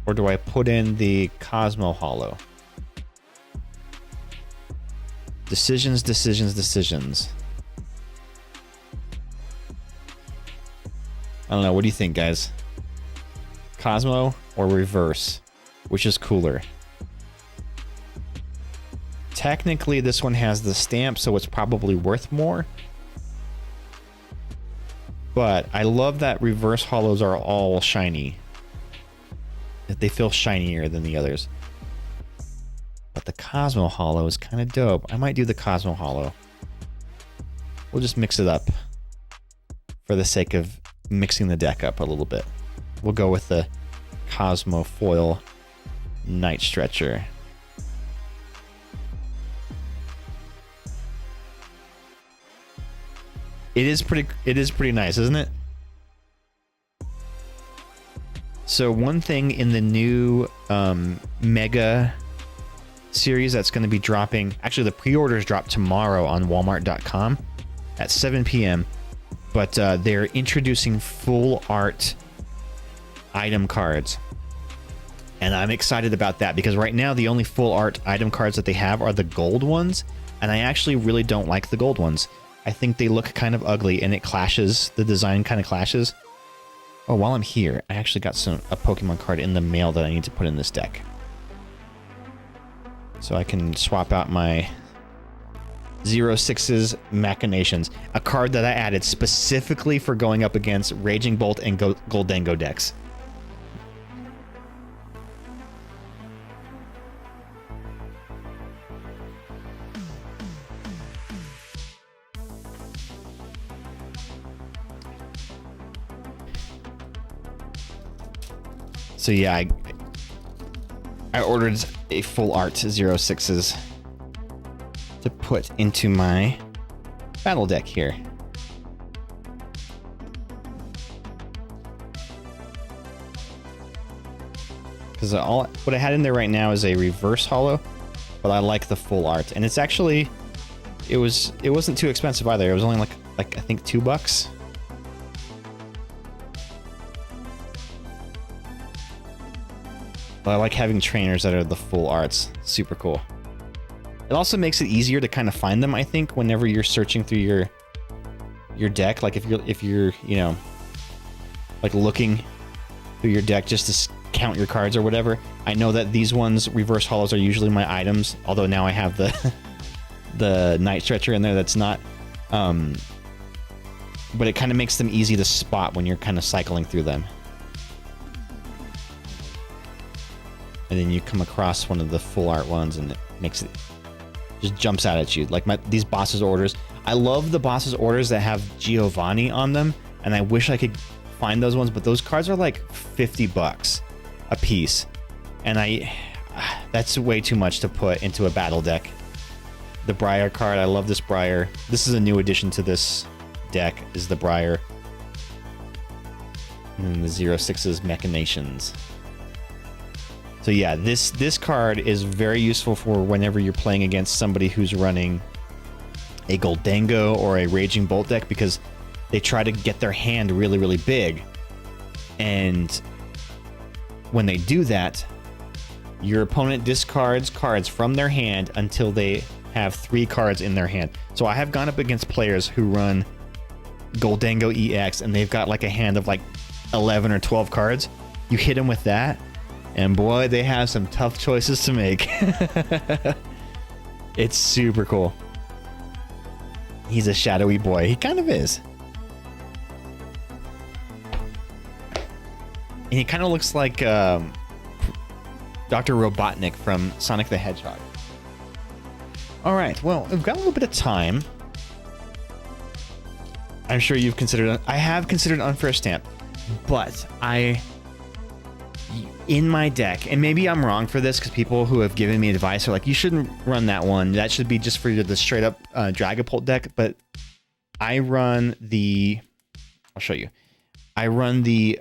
or do I put in the Cosmo holo? Decisions, decisions, decisions. I don't know. What do you think, guys? Cosmo or reverse? Which is cooler? Technically, this one has the stamp, so it's probably worth more. But I love that reverse holos are all shiny. They feel shinier than the others. But the Cosmo holo is kind of dope. I might do the Cosmo holo. We'll just mix it up for the sake of mixing the deck up a little bit. We'll go with the Cosmo Foil Night Stretcher. It is pretty nice, isn't it? So one thing in the new Mega series that's going to be dropping, actually the pre-orders drop tomorrow on walmart.com at 7 p.m. But they're introducing full art item cards. And I'm excited about that because right now the only full art item cards that they have are the gold ones. And I actually really don't like the gold ones. I think they look kind of ugly and it clashes. The design kind of clashes. Oh, while I'm here, I actually got a Pokemon card in the mail that I need to put in this deck. So I can swap out my 06's Machinations, a card that I added specifically for going up against Raging Bolt and Goldango decks. So yeah, I ordered a full art 06's to put into my battle deck here. Because what I had in there right now is a reverse holo, but I like the full art, and it's actually it wasn't too expensive either. It was only like I think $2. But I like having trainers that are the full arts. Super cool. It also makes it easier to kind of find them, I think, whenever you're searching through your deck. Like if you're you know, like looking through your deck just to count your cards or whatever. I know that these ones, reverse holos, are usually my items. Although now I have the Night Stretcher in there that's not. But it kind of makes them easy to spot when you're kind of cycling through them. And then you come across one of the full art ones, and it makes it just jumps out at you. Like these boss's orders. I love the boss's orders that have Giovanni on them, and I wish I could find those ones, but those cards are like $50 a piece, and that's way too much to put into a battle deck. The Briar card, I love this Briar. This is a new addition to this deck, is the Briar. And then the 06's Machinations. So yeah, this card is very useful for whenever you're playing against somebody who's running a Goldango or a Raging Bolt deck, because they try to get their hand really, really big. And when they do that, your opponent discards cards from their hand until they have 3 cards in their hand. So I have gone up against players who run Goldango EX, and they've got like a hand of like 11 or 12 cards. You hit them with that, and boy, they have some tough choices to make. It's super cool. He's a shadowy boy. He kind of is. And he kind of looks like Dr. Robotnik from Sonic the Hedgehog. All right, well, we've got a little bit of time. I'm sure you've considered... I have considered Unfair Stamp, but in my deck, and maybe I'm wrong for this because people who have given me advice are like, you shouldn't run that one. That should be just for the straight up Dragapult deck. But I run the... I'll show you. I run the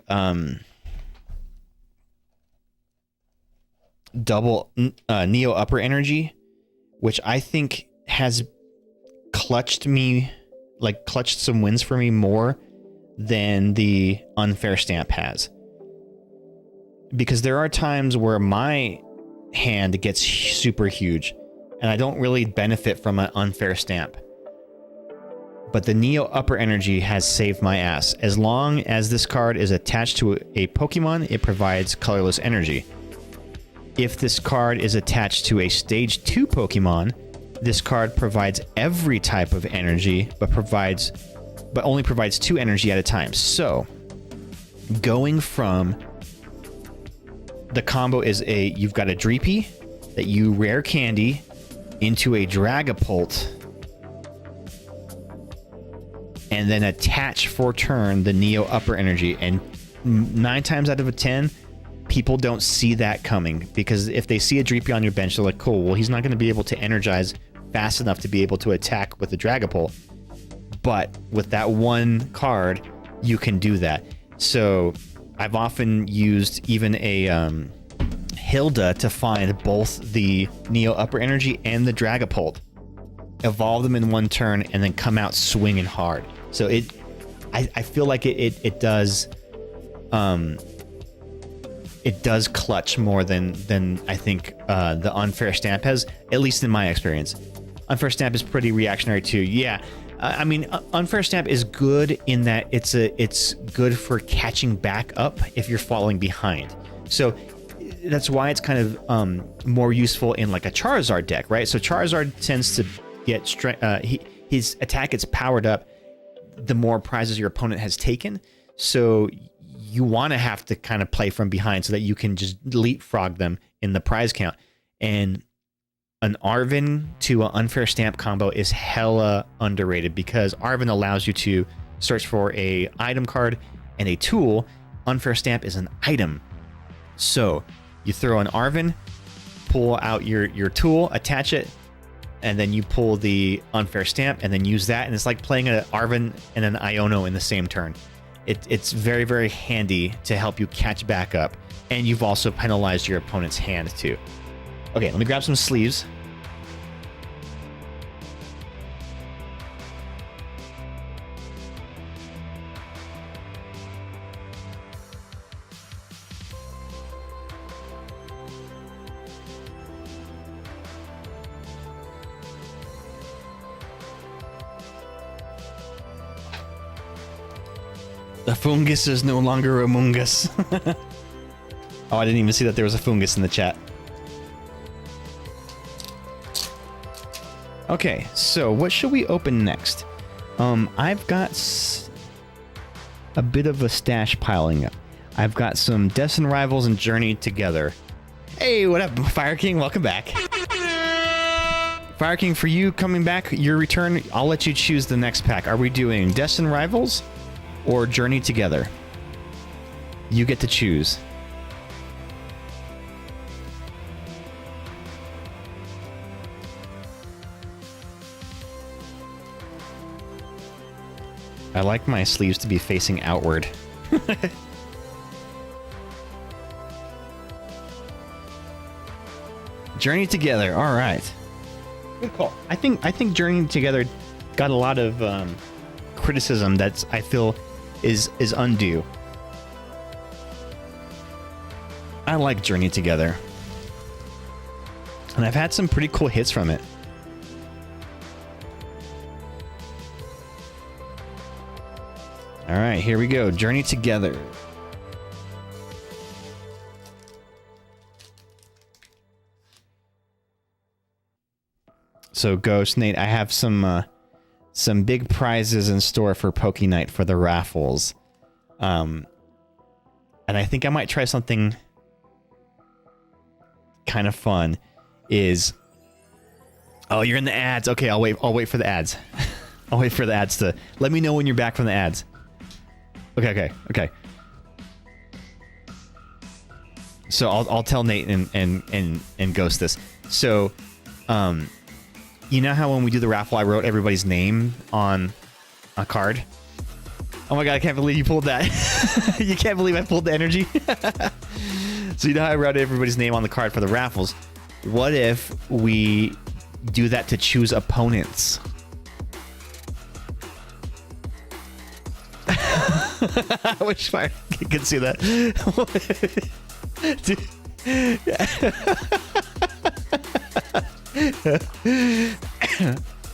double Neo Upper Energy, which I think has clutched some wins for me more than the Unfair Stamp has. Because there are times where my hand gets super huge and I don't really benefit from an Unfair Stamp. But the Neo Upper Energy has saved my ass. As long as this card is attached to a Pokemon, it provides colorless energy. If this card is attached to a Stage 2 Pokemon, this card provides every type of energy, but only provides 2 energy at a time. So, going from... The combo is you've got a Dreepy that you rare candy into a Dragapult, and then attach for turn the Neo Upper Energy. And 9 times out of 10, people don't see that coming, because if they see a Dreepy on your bench, they're like, cool, well, he's not going to be able to energize fast enough to be able to attack with the Dragapult. But with that one card, you can do that. So I've often used even a Hilda to find both the Neo Upper Energy and the Dragapult, evolve them in one turn, and then come out swinging hard. So I feel like it does clutch more than I think the Unfair Stamp has, at least in my experience. Unfair Stamp is pretty reactionary too. Yeah. I mean, Unfair Stamp is good in that it's good for catching back up if you're falling behind. So that's why it's kind of more useful in like a Charizard deck, right? So Charizard tends to get his attack gets powered up the more prizes your opponent has taken. So you want to have to kind of play from behind so that you can just leapfrog them in the prize count. And an Arvin to an unfair stamp combo is hella underrated because Arvin allows you to search for a item card and a tool. Unfair stamp is an item. So you throw an Arvin, pull out your tool, attach it, and then you pull the unfair stamp and then use that. And it's like playing an Arvin and an Iono in the same turn. It's very, very handy to help you catch back up. And you've also penalized your opponent's hand too. Okay, let me grab some sleeves. The fungus is no longer among us. Oh, I didn't even see that there was a fungus in the chat. Okay, so what should we open next? I've got a bit of a stash piling up. I've got some Destined Rivals and Journey Together. Hey, what up, Fire King? Welcome back. Fire King, for you coming back, your return, I'll let you choose the next pack. Are we doing Destined Rivals or Journey Together? You get to choose. I like my sleeves to be facing outward. Journey Together. All right. Good call. I think Journey Together got a lot of criticism that's I feel is undue. I like Journey Together. And I've had some pretty cool hits from it. All right, here we go. Journey Together. So, Ghost Nate, I have some big prizes in store for Poke Night for the raffles. And I think I might try something kind of fun. Oh, you're in the ads. Okay, I'll wait for the ads. I'll wait for the ads to let me know when you're back from the ads. Okay. So I'll tell Nate and Ghost this. So, you know how when we do the raffle, I wrote everybody's name on a card? Oh my god, I can't believe you pulled that. You can't believe I pulled the energy. So you know how I wrote everybody's name on the card for the raffles? What if we do that to choose opponents? I wish Fire could see that.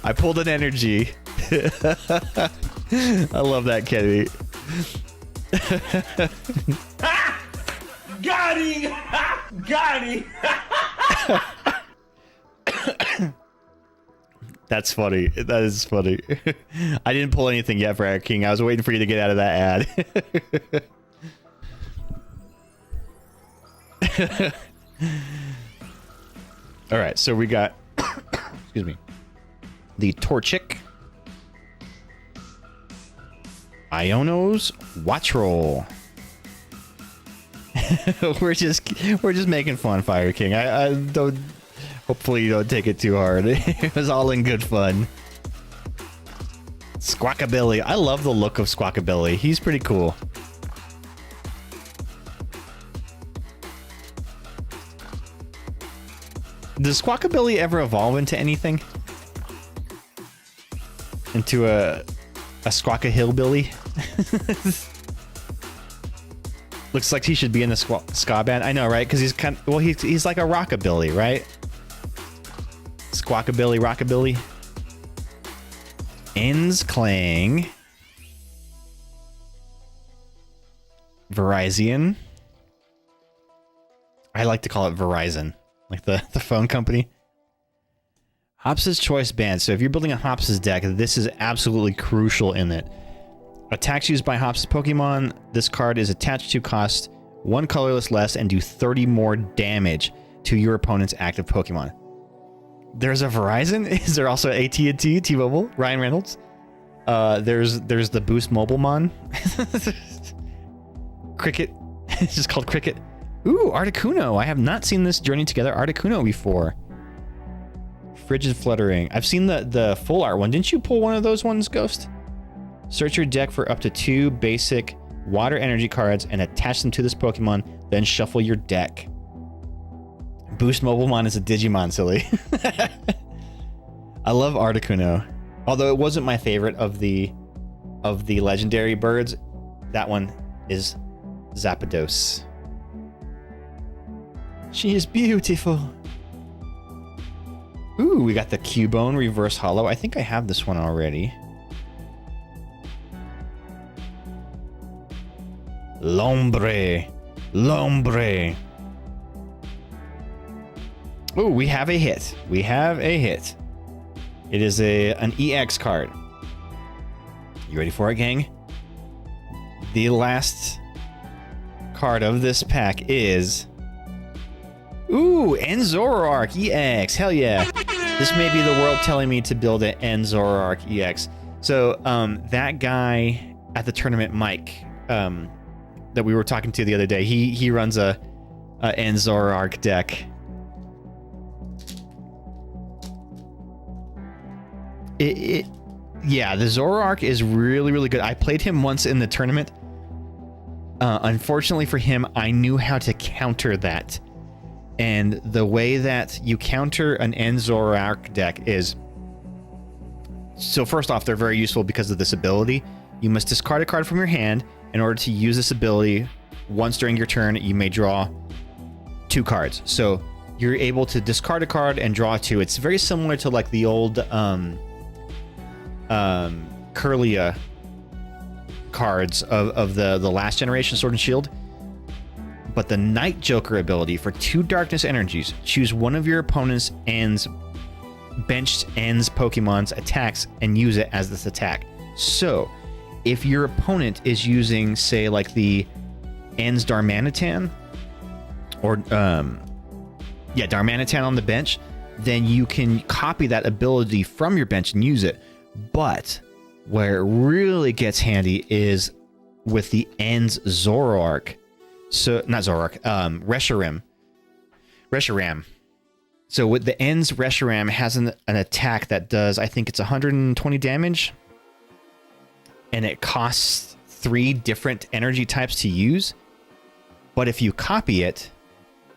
I pulled an energy. I love that, Kenny. Got him! Got him! That's funny. That is funny. I didn't pull anything yet for Eric King. I was waiting for you to get out of that ad. All right, so we got, excuse me, the Torchic, Iono's Watch Roll. we're just making fun, Fire King. I don't. Hopefully you don't take it too hard. It was all in good fun. Squawkabilly. I love the look of Squawkabilly. He's pretty cool. Does Squawkabilly ever evolve into anything? Into a Squawka Hillbilly? Looks like he should be in the ska band. I know, right? Because he's kind of, well, he's like a rockabilly, right? Squawkabilly, rockabilly. Ends Clang. Verizon. I like to call it Verizon, like the phone company. Hops's Choice Band. So if you're building a Hops's deck, this is absolutely crucial in it. Attacks used by Hops's Pokemon. This card is attached to cost 1 colorless less and do 30 more damage to your opponent's active Pokemon. There's a Verizon. Is there also AT&T, T-Mobile, Ryan Reynolds? There's the Boost Mobilemon. Cricket. It's just called Cricket. Ooh, Articuno. I have not seen this Journey Together Articuno before. Frigid Fluttering. I've seen the full art one. Didn't you pull one of those ones, Ghost? Search your deck for up to 2 basic water energy cards and attach them to this Pokemon, then shuffle your deck. Boost Mobilemon is a Digimon, silly. I love Articuno. Although it wasn't my favorite of the legendary birds, that one is Zapdos. She is beautiful. Ooh, we got the Cubone Reverse Hollow. I think I have this one already. Lombre. Ooh, we have a hit. It is an EX card. You ready for it, gang? The last card of this pack is... Ooh, Enzoroark EX. Hell yeah. This may be the world telling me to build an Enzoroark EX. So, that guy at the tournament, Mike, that we were talking to the other day, he runs a Enzoroark deck. Yeah, the Zoroark is really, really good. I played him once in the tournament. Unfortunately for him, I knew how to counter that. And the way that you counter an Enzoroark deck is... So first off, they're very useful because of this ability. You must discard a card from your hand. In order to use this ability, once during your turn, you may draw 2 cards. So you're able to discard a card and draw 2. It's very similar to like the old Kirlia cards of the last generation Sword and Shield. But the Night Joker ability for 2 darkness energies, choose one of your opponent's benched ends Pokemon's attacks and use it as this attack. So if your opponent is using, say, like the Ends Darmanitan or Darmanitan on the bench, then you can copy that ability from your bench and use it. But where it really gets handy is with the Ends Zoroark. So, not Zoroark, Reshiram. So with the Ends Reshiram has an attack that does, I think it's 120 damage. And it costs 3 different energy types to use. But if you copy it,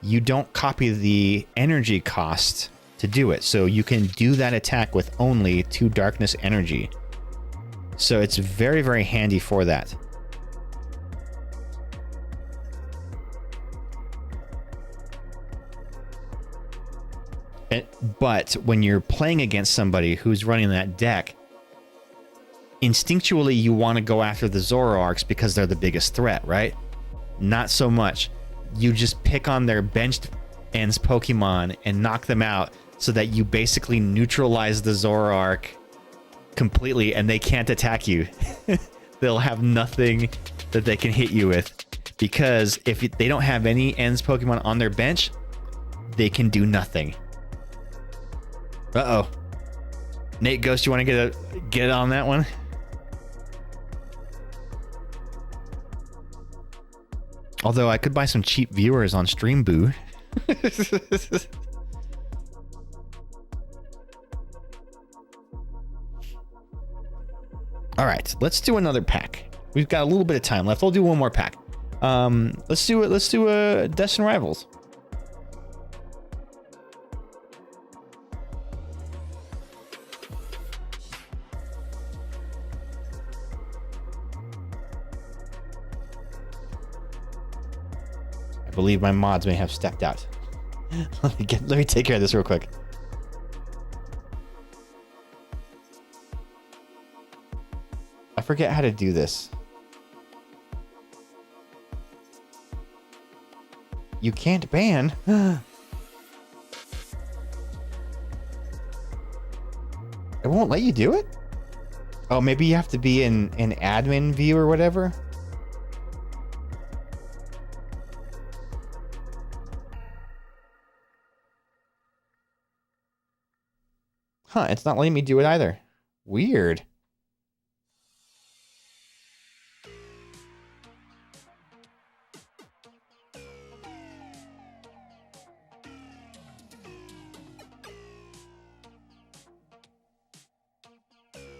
you don't copy the energy cost to do it. So you can do that attack with only 2 darkness energy. So it's very, very handy for that. But when you're playing against somebody who's running that deck, instinctually you want to go after the Zoroarks because they're the biggest threat, right? Not so much. You just pick on their benched ends Pokemon and knock them out so that you basically neutralize the Zoroark completely and they can't attack you. They'll have nothing that they can hit you with, because if they don't have any ends Pokemon on their bench, they can do nothing. Uh-oh. Nate Ghost, you want to get on that one? Although I could buy some cheap viewers on Stream Boo. All right, let's do another pack. We've got a little bit of time left. I'll do one more pack. Let's do Destined Rivals. I believe my mods may have stepped out. Let me take care of this real quick. I forget how to do this. You can't ban. It won't let you do it? Oh, maybe you have to be in admin view or whatever? Huh, it's not letting me do it either. Weird.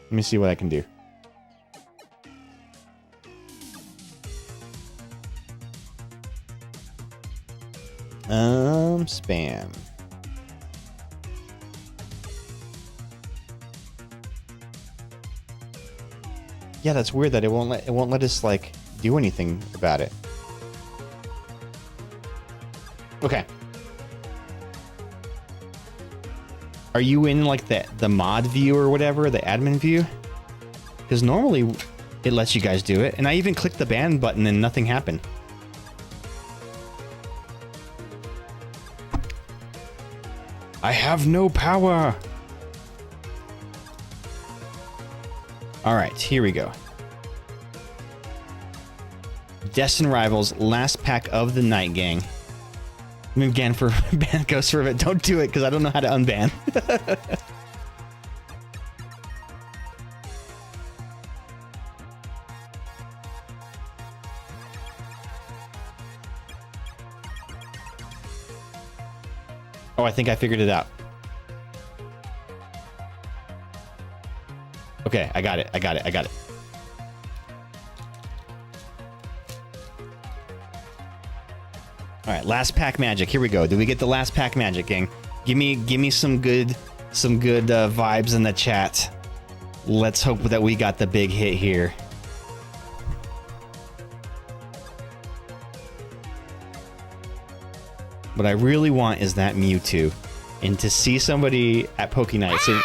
Let me see what I can do. Spam. Yeah, that's weird that it won't let us like do anything about it. Okay. Are you in like the mod view or whatever, the admin view? Because normally it lets you guys do it, and I even clicked the ban button and nothing happened. I have no power. All right, here we go. Destin Rivals, last pack of the night, gang. I mean, again, for ban Ghost for it, don't do it because I don't know how to unban. Oh, I think I figured it out. Okay, I got it. All right, last pack magic. Here we go. Do we get the last pack magic, gang? Give me some good vibes in the chat. Let's hope that we got the big hit here. What I really want is that Mewtwo, and to see somebody at Poke Night. So,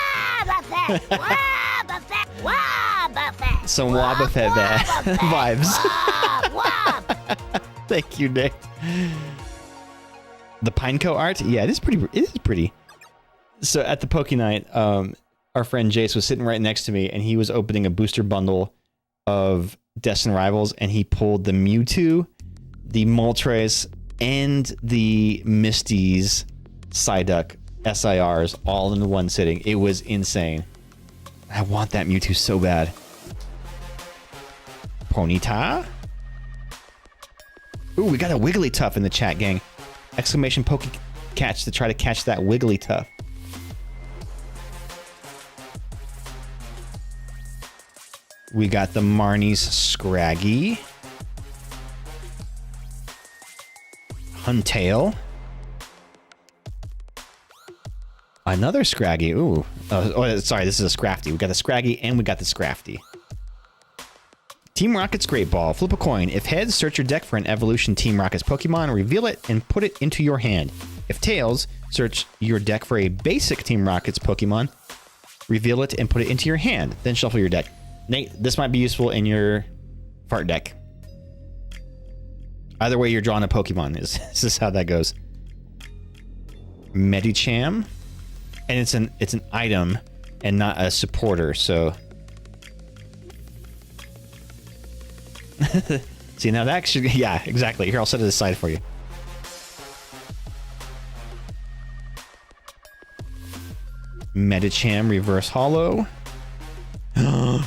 some Wobbuffet vibes. Thank you, Nick. The Pineco art, yeah, it is pretty. So at the Poke Night, our friend Jace was sitting right next to me, and he was opening a booster bundle of Destin Rivals, and he pulled the Mewtwo, the Moltres, and the Misty's Psyduck SIRs all in one sitting. It was insane. I want that Mewtwo so bad. Ponyta? Ooh, we got a Wigglytuff in the chat, gang. Exclamation Poke Catch to try to catch that Wigglytuff. We got the Marnie's Scraggy. Huntail. Another Scraggy. Ooh. Oh, sorry, this is a Scrafty. We got the Scraggy and we got the Scrafty. Team Rocket's Great Ball. Flip a coin. If heads, search your deck for an Evolution Team Rocket's Pokemon, reveal it, and put it into your hand. If tails, search your deck for a basic Team Rocket's Pokemon, reveal it, and put it into your hand. Then shuffle your deck. Nate, this might be useful in your fart deck. Either way, you're drawing a Pokemon. This is how that goes. Medicham. And it's an item and not a supporter, so... See, now that should... Yeah, exactly. Here, I'll set it aside for you. Medicham Reverse Hollow.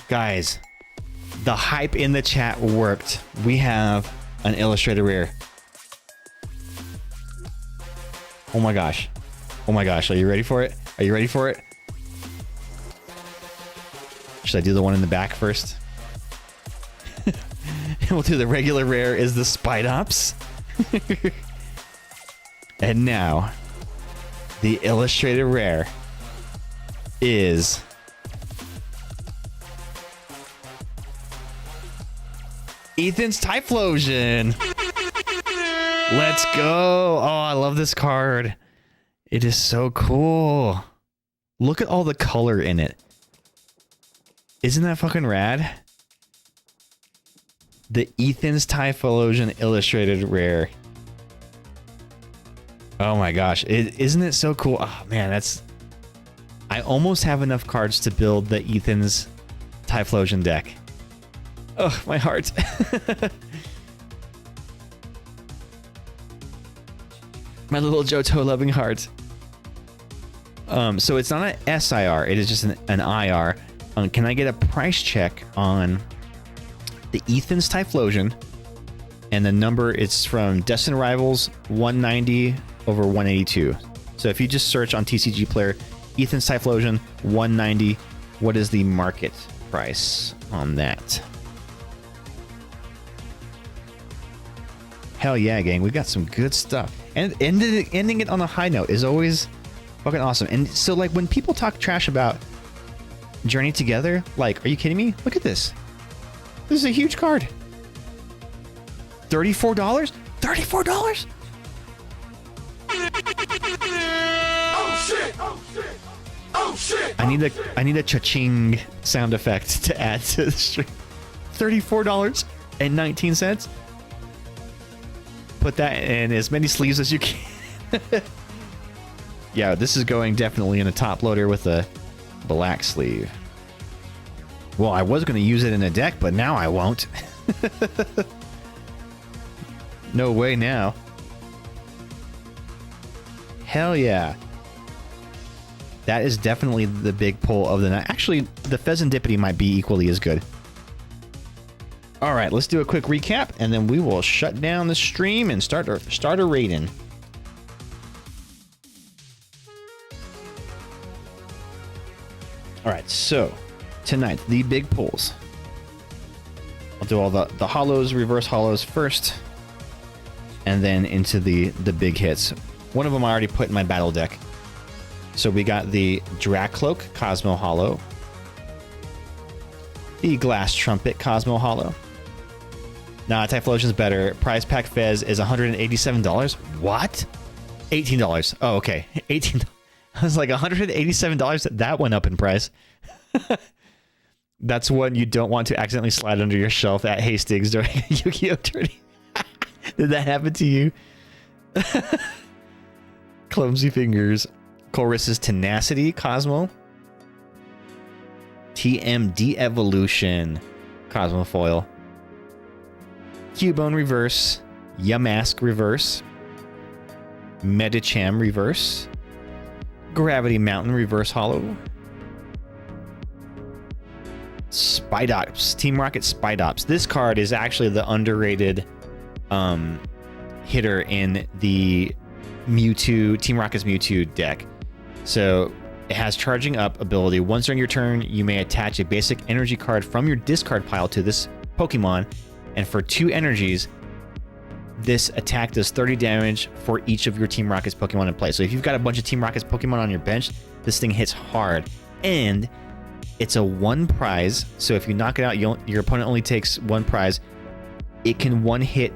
Guys, the hype in the chat worked. We have an illustrated rare. Oh my gosh. Oh my gosh. Are you ready for it? Are you ready for it? Should I do the one in the back first? We'll do the regular rare is the Spidops. And now, the illustrated rare is... Ethan's Typhlosion. Let's go. Oh, I love this card. It is so cool. Look at all the color in it. Isn't that fucking rad? The Ethan's Typhlosion illustrated rare. Oh my gosh. Isn't it so cool? Oh man, that's... I almost have enough cards to build the Ethan's Typhlosion deck. Oh, my heart. My little Johto loving heart. So it's not an SIR, it is just an IR. Can I get a price check on the Ethan's Typhlosion? And the number, it's from Destined Rivals 190 over 182. So if you just search on TCG Player, Ethan's Typhlosion 190, what is the market price on that? Hell yeah, gang, we got some good stuff. And ending it on a high note is always fucking awesome. And so, like, when people talk trash about Journey Together, like, are you kidding me? Look at this. This is a huge card. $34? $34? Oh shit! Oh shit! Oh shit! I need a cha-ching sound effect to add to the stream. $34.19. Put that in as many sleeves as you can. Yeah, this is going definitely in a top loader with a black sleeve. Well, I was going to use it in a deck, but now I won't. No way now. Hell yeah. That is definitely the big pull of the night. Actually, the Pheasantipity might be equally as good. All right, let's do a quick recap, and then we will shut down the stream and start a raiding. All right, so tonight, the big pulls. I'll do all the hollows, reverse hollows first, and then into the big hits. One of them I already put in my battle deck. So we got the Dracloak Cosmo Hollow, the Glass Trumpet Cosmo Hollow. Nah, Typhlosion's better. Prize Pack Fez is $187. What? $18. Oh, okay. $18. I was like, $187? That went up in price. That's one you don't want to accidentally slide under your shelf at Hastings during a Yu-Gi-Oh! Tourney. Did that happen to you? Clumsy Fingers. Chorus's Tenacity Cosmo. TMD Evolution Cosmo Foil. Cubone Reverse. Yamask Reverse. Medicham Reverse. Gravity Mountain Reverse Hollow. Spidops. Team Rocket Spidops. This card is actually the underrated hitter in the Mewtwo, Team Rocket's Mewtwo deck. So it has Charging Up ability. Once during your turn, you may attach a basic energy card from your discard pile to this Pokemon, and for 2 energies, this attack does 30 damage for each of your Team Rocket's Pokemon in play. So if you've got a bunch of Team Rocket's Pokemon on your bench, this thing hits hard. And it's a 1 prize, so if you knock it out, your opponent only takes 1 prize. It can 1-hit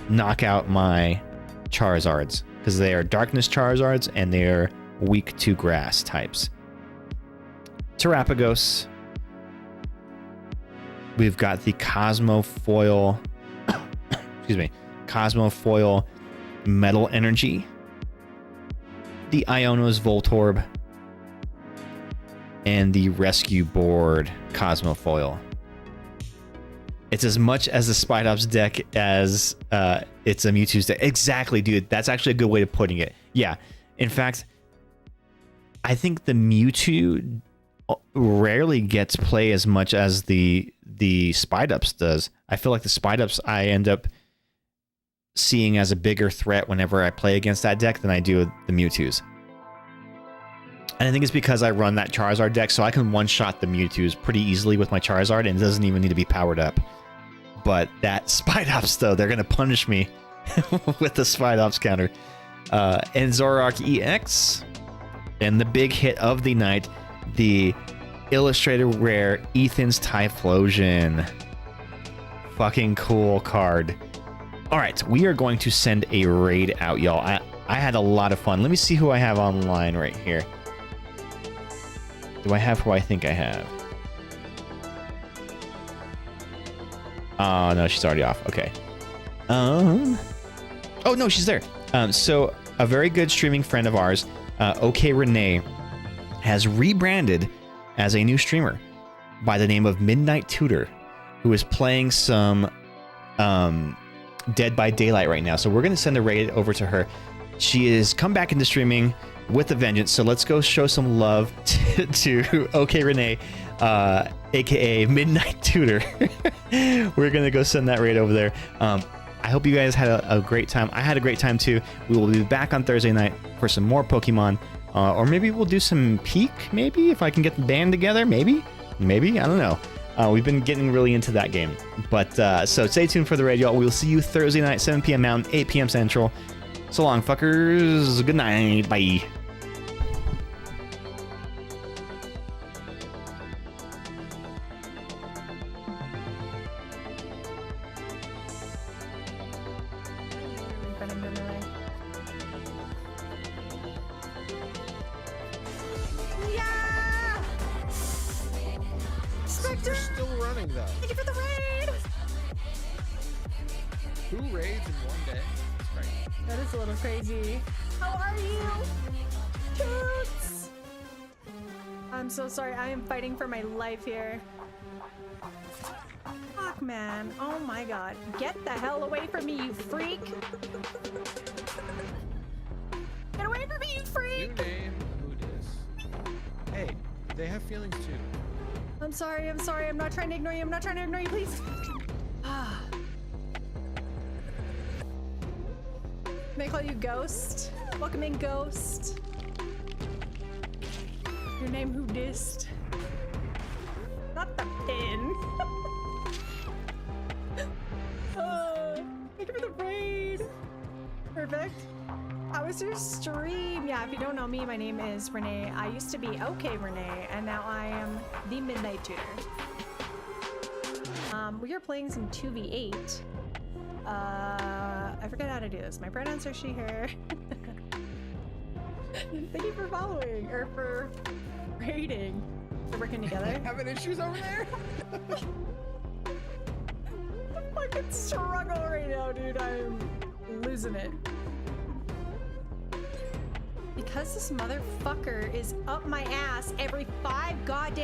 knock out my Charizards, because they are Darkness Charizards, and they are weak to grass types. Terapagos. We've got the Cosmo Foil. Excuse me. Cosmo Foil Metal Energy. The Iono's Voltorb. And the Rescue Board Cosmo Foil. It's as much as the Spidops deck as it's a Mewtwo's deck. Exactly, dude. That's actually a good way of putting it. Yeah. In fact, I think the Mewtwo rarely gets play as much as the Spidops does. I feel like the Spidops I end up seeing as a bigger threat whenever I play against that deck than I do the Mewtwo's. And I think it's because I run that Charizard deck, so I can one-shot the Mewtwo's pretty easily with my Charizard, and it doesn't even need to be powered up. But that Spidops, though, they're going to punish me with the Spidops counter. And Zoroark EX. And the big hit of the night, the Illustrated Rare Ethan's Typhlosion. Fucking cool card. All right, we are going to send a raid out, y'all. I had a lot of fun. Let me see who I have online right here. Do I have who I think I have? Oh, no, she's already off. Okay. Oh, no, she's there. So a very good streaming friend of ours, OK Renee, has rebranded as a new streamer by the name of Midnight Tutor, who is playing some Dead by Daylight right now. So we're going to send a raid over to her. She has come back into streaming with a vengeance. So let's go show some love to OK Renee, aka Midnight Tutor. We're going to go send that raid over there. I hope you guys had a great time. I had a great time too. We will be back on Thursday night for some more Pokemon. Or maybe we'll do some Peak, maybe, if I can get the band together, maybe, I don't know. We've been getting really into that game. But, so stay tuned for the raid, y'all. We'll see you Thursday night, 7 p.m. Mountain, 8 p.m. Central. So long, fuckers. Good night. Bye. We're still running though. Thank you for the raid! 2 raids in one day. That's right. That is a little crazy. How are you? Toots! I'm so sorry. I am fighting for my life here. Fuck, man. Oh my god. Get the hell away from me, you freak! Get away from me, you freak! New name, who dis? Hey, they have feelings too. I'm sorry, I'm not trying to ignore you, please. Can I call you Ghost? Welcome in, Ghost. Your name who dissed? Not the pin. Thank you for the raid. Perfect. How was your stream? Yeah, if you don't know me, my name is Renee. I used to be OK Renee, and now I am the Midnight Tutor. We are playing some 2v8. I forget how to do this. My pronouns are she, her. Thank you for following, or for raiding. We're working together. Having issues over there? I fucking struggle right now, dude. I'm losing it. Because this motherfucker is up my ass every 5 goddamn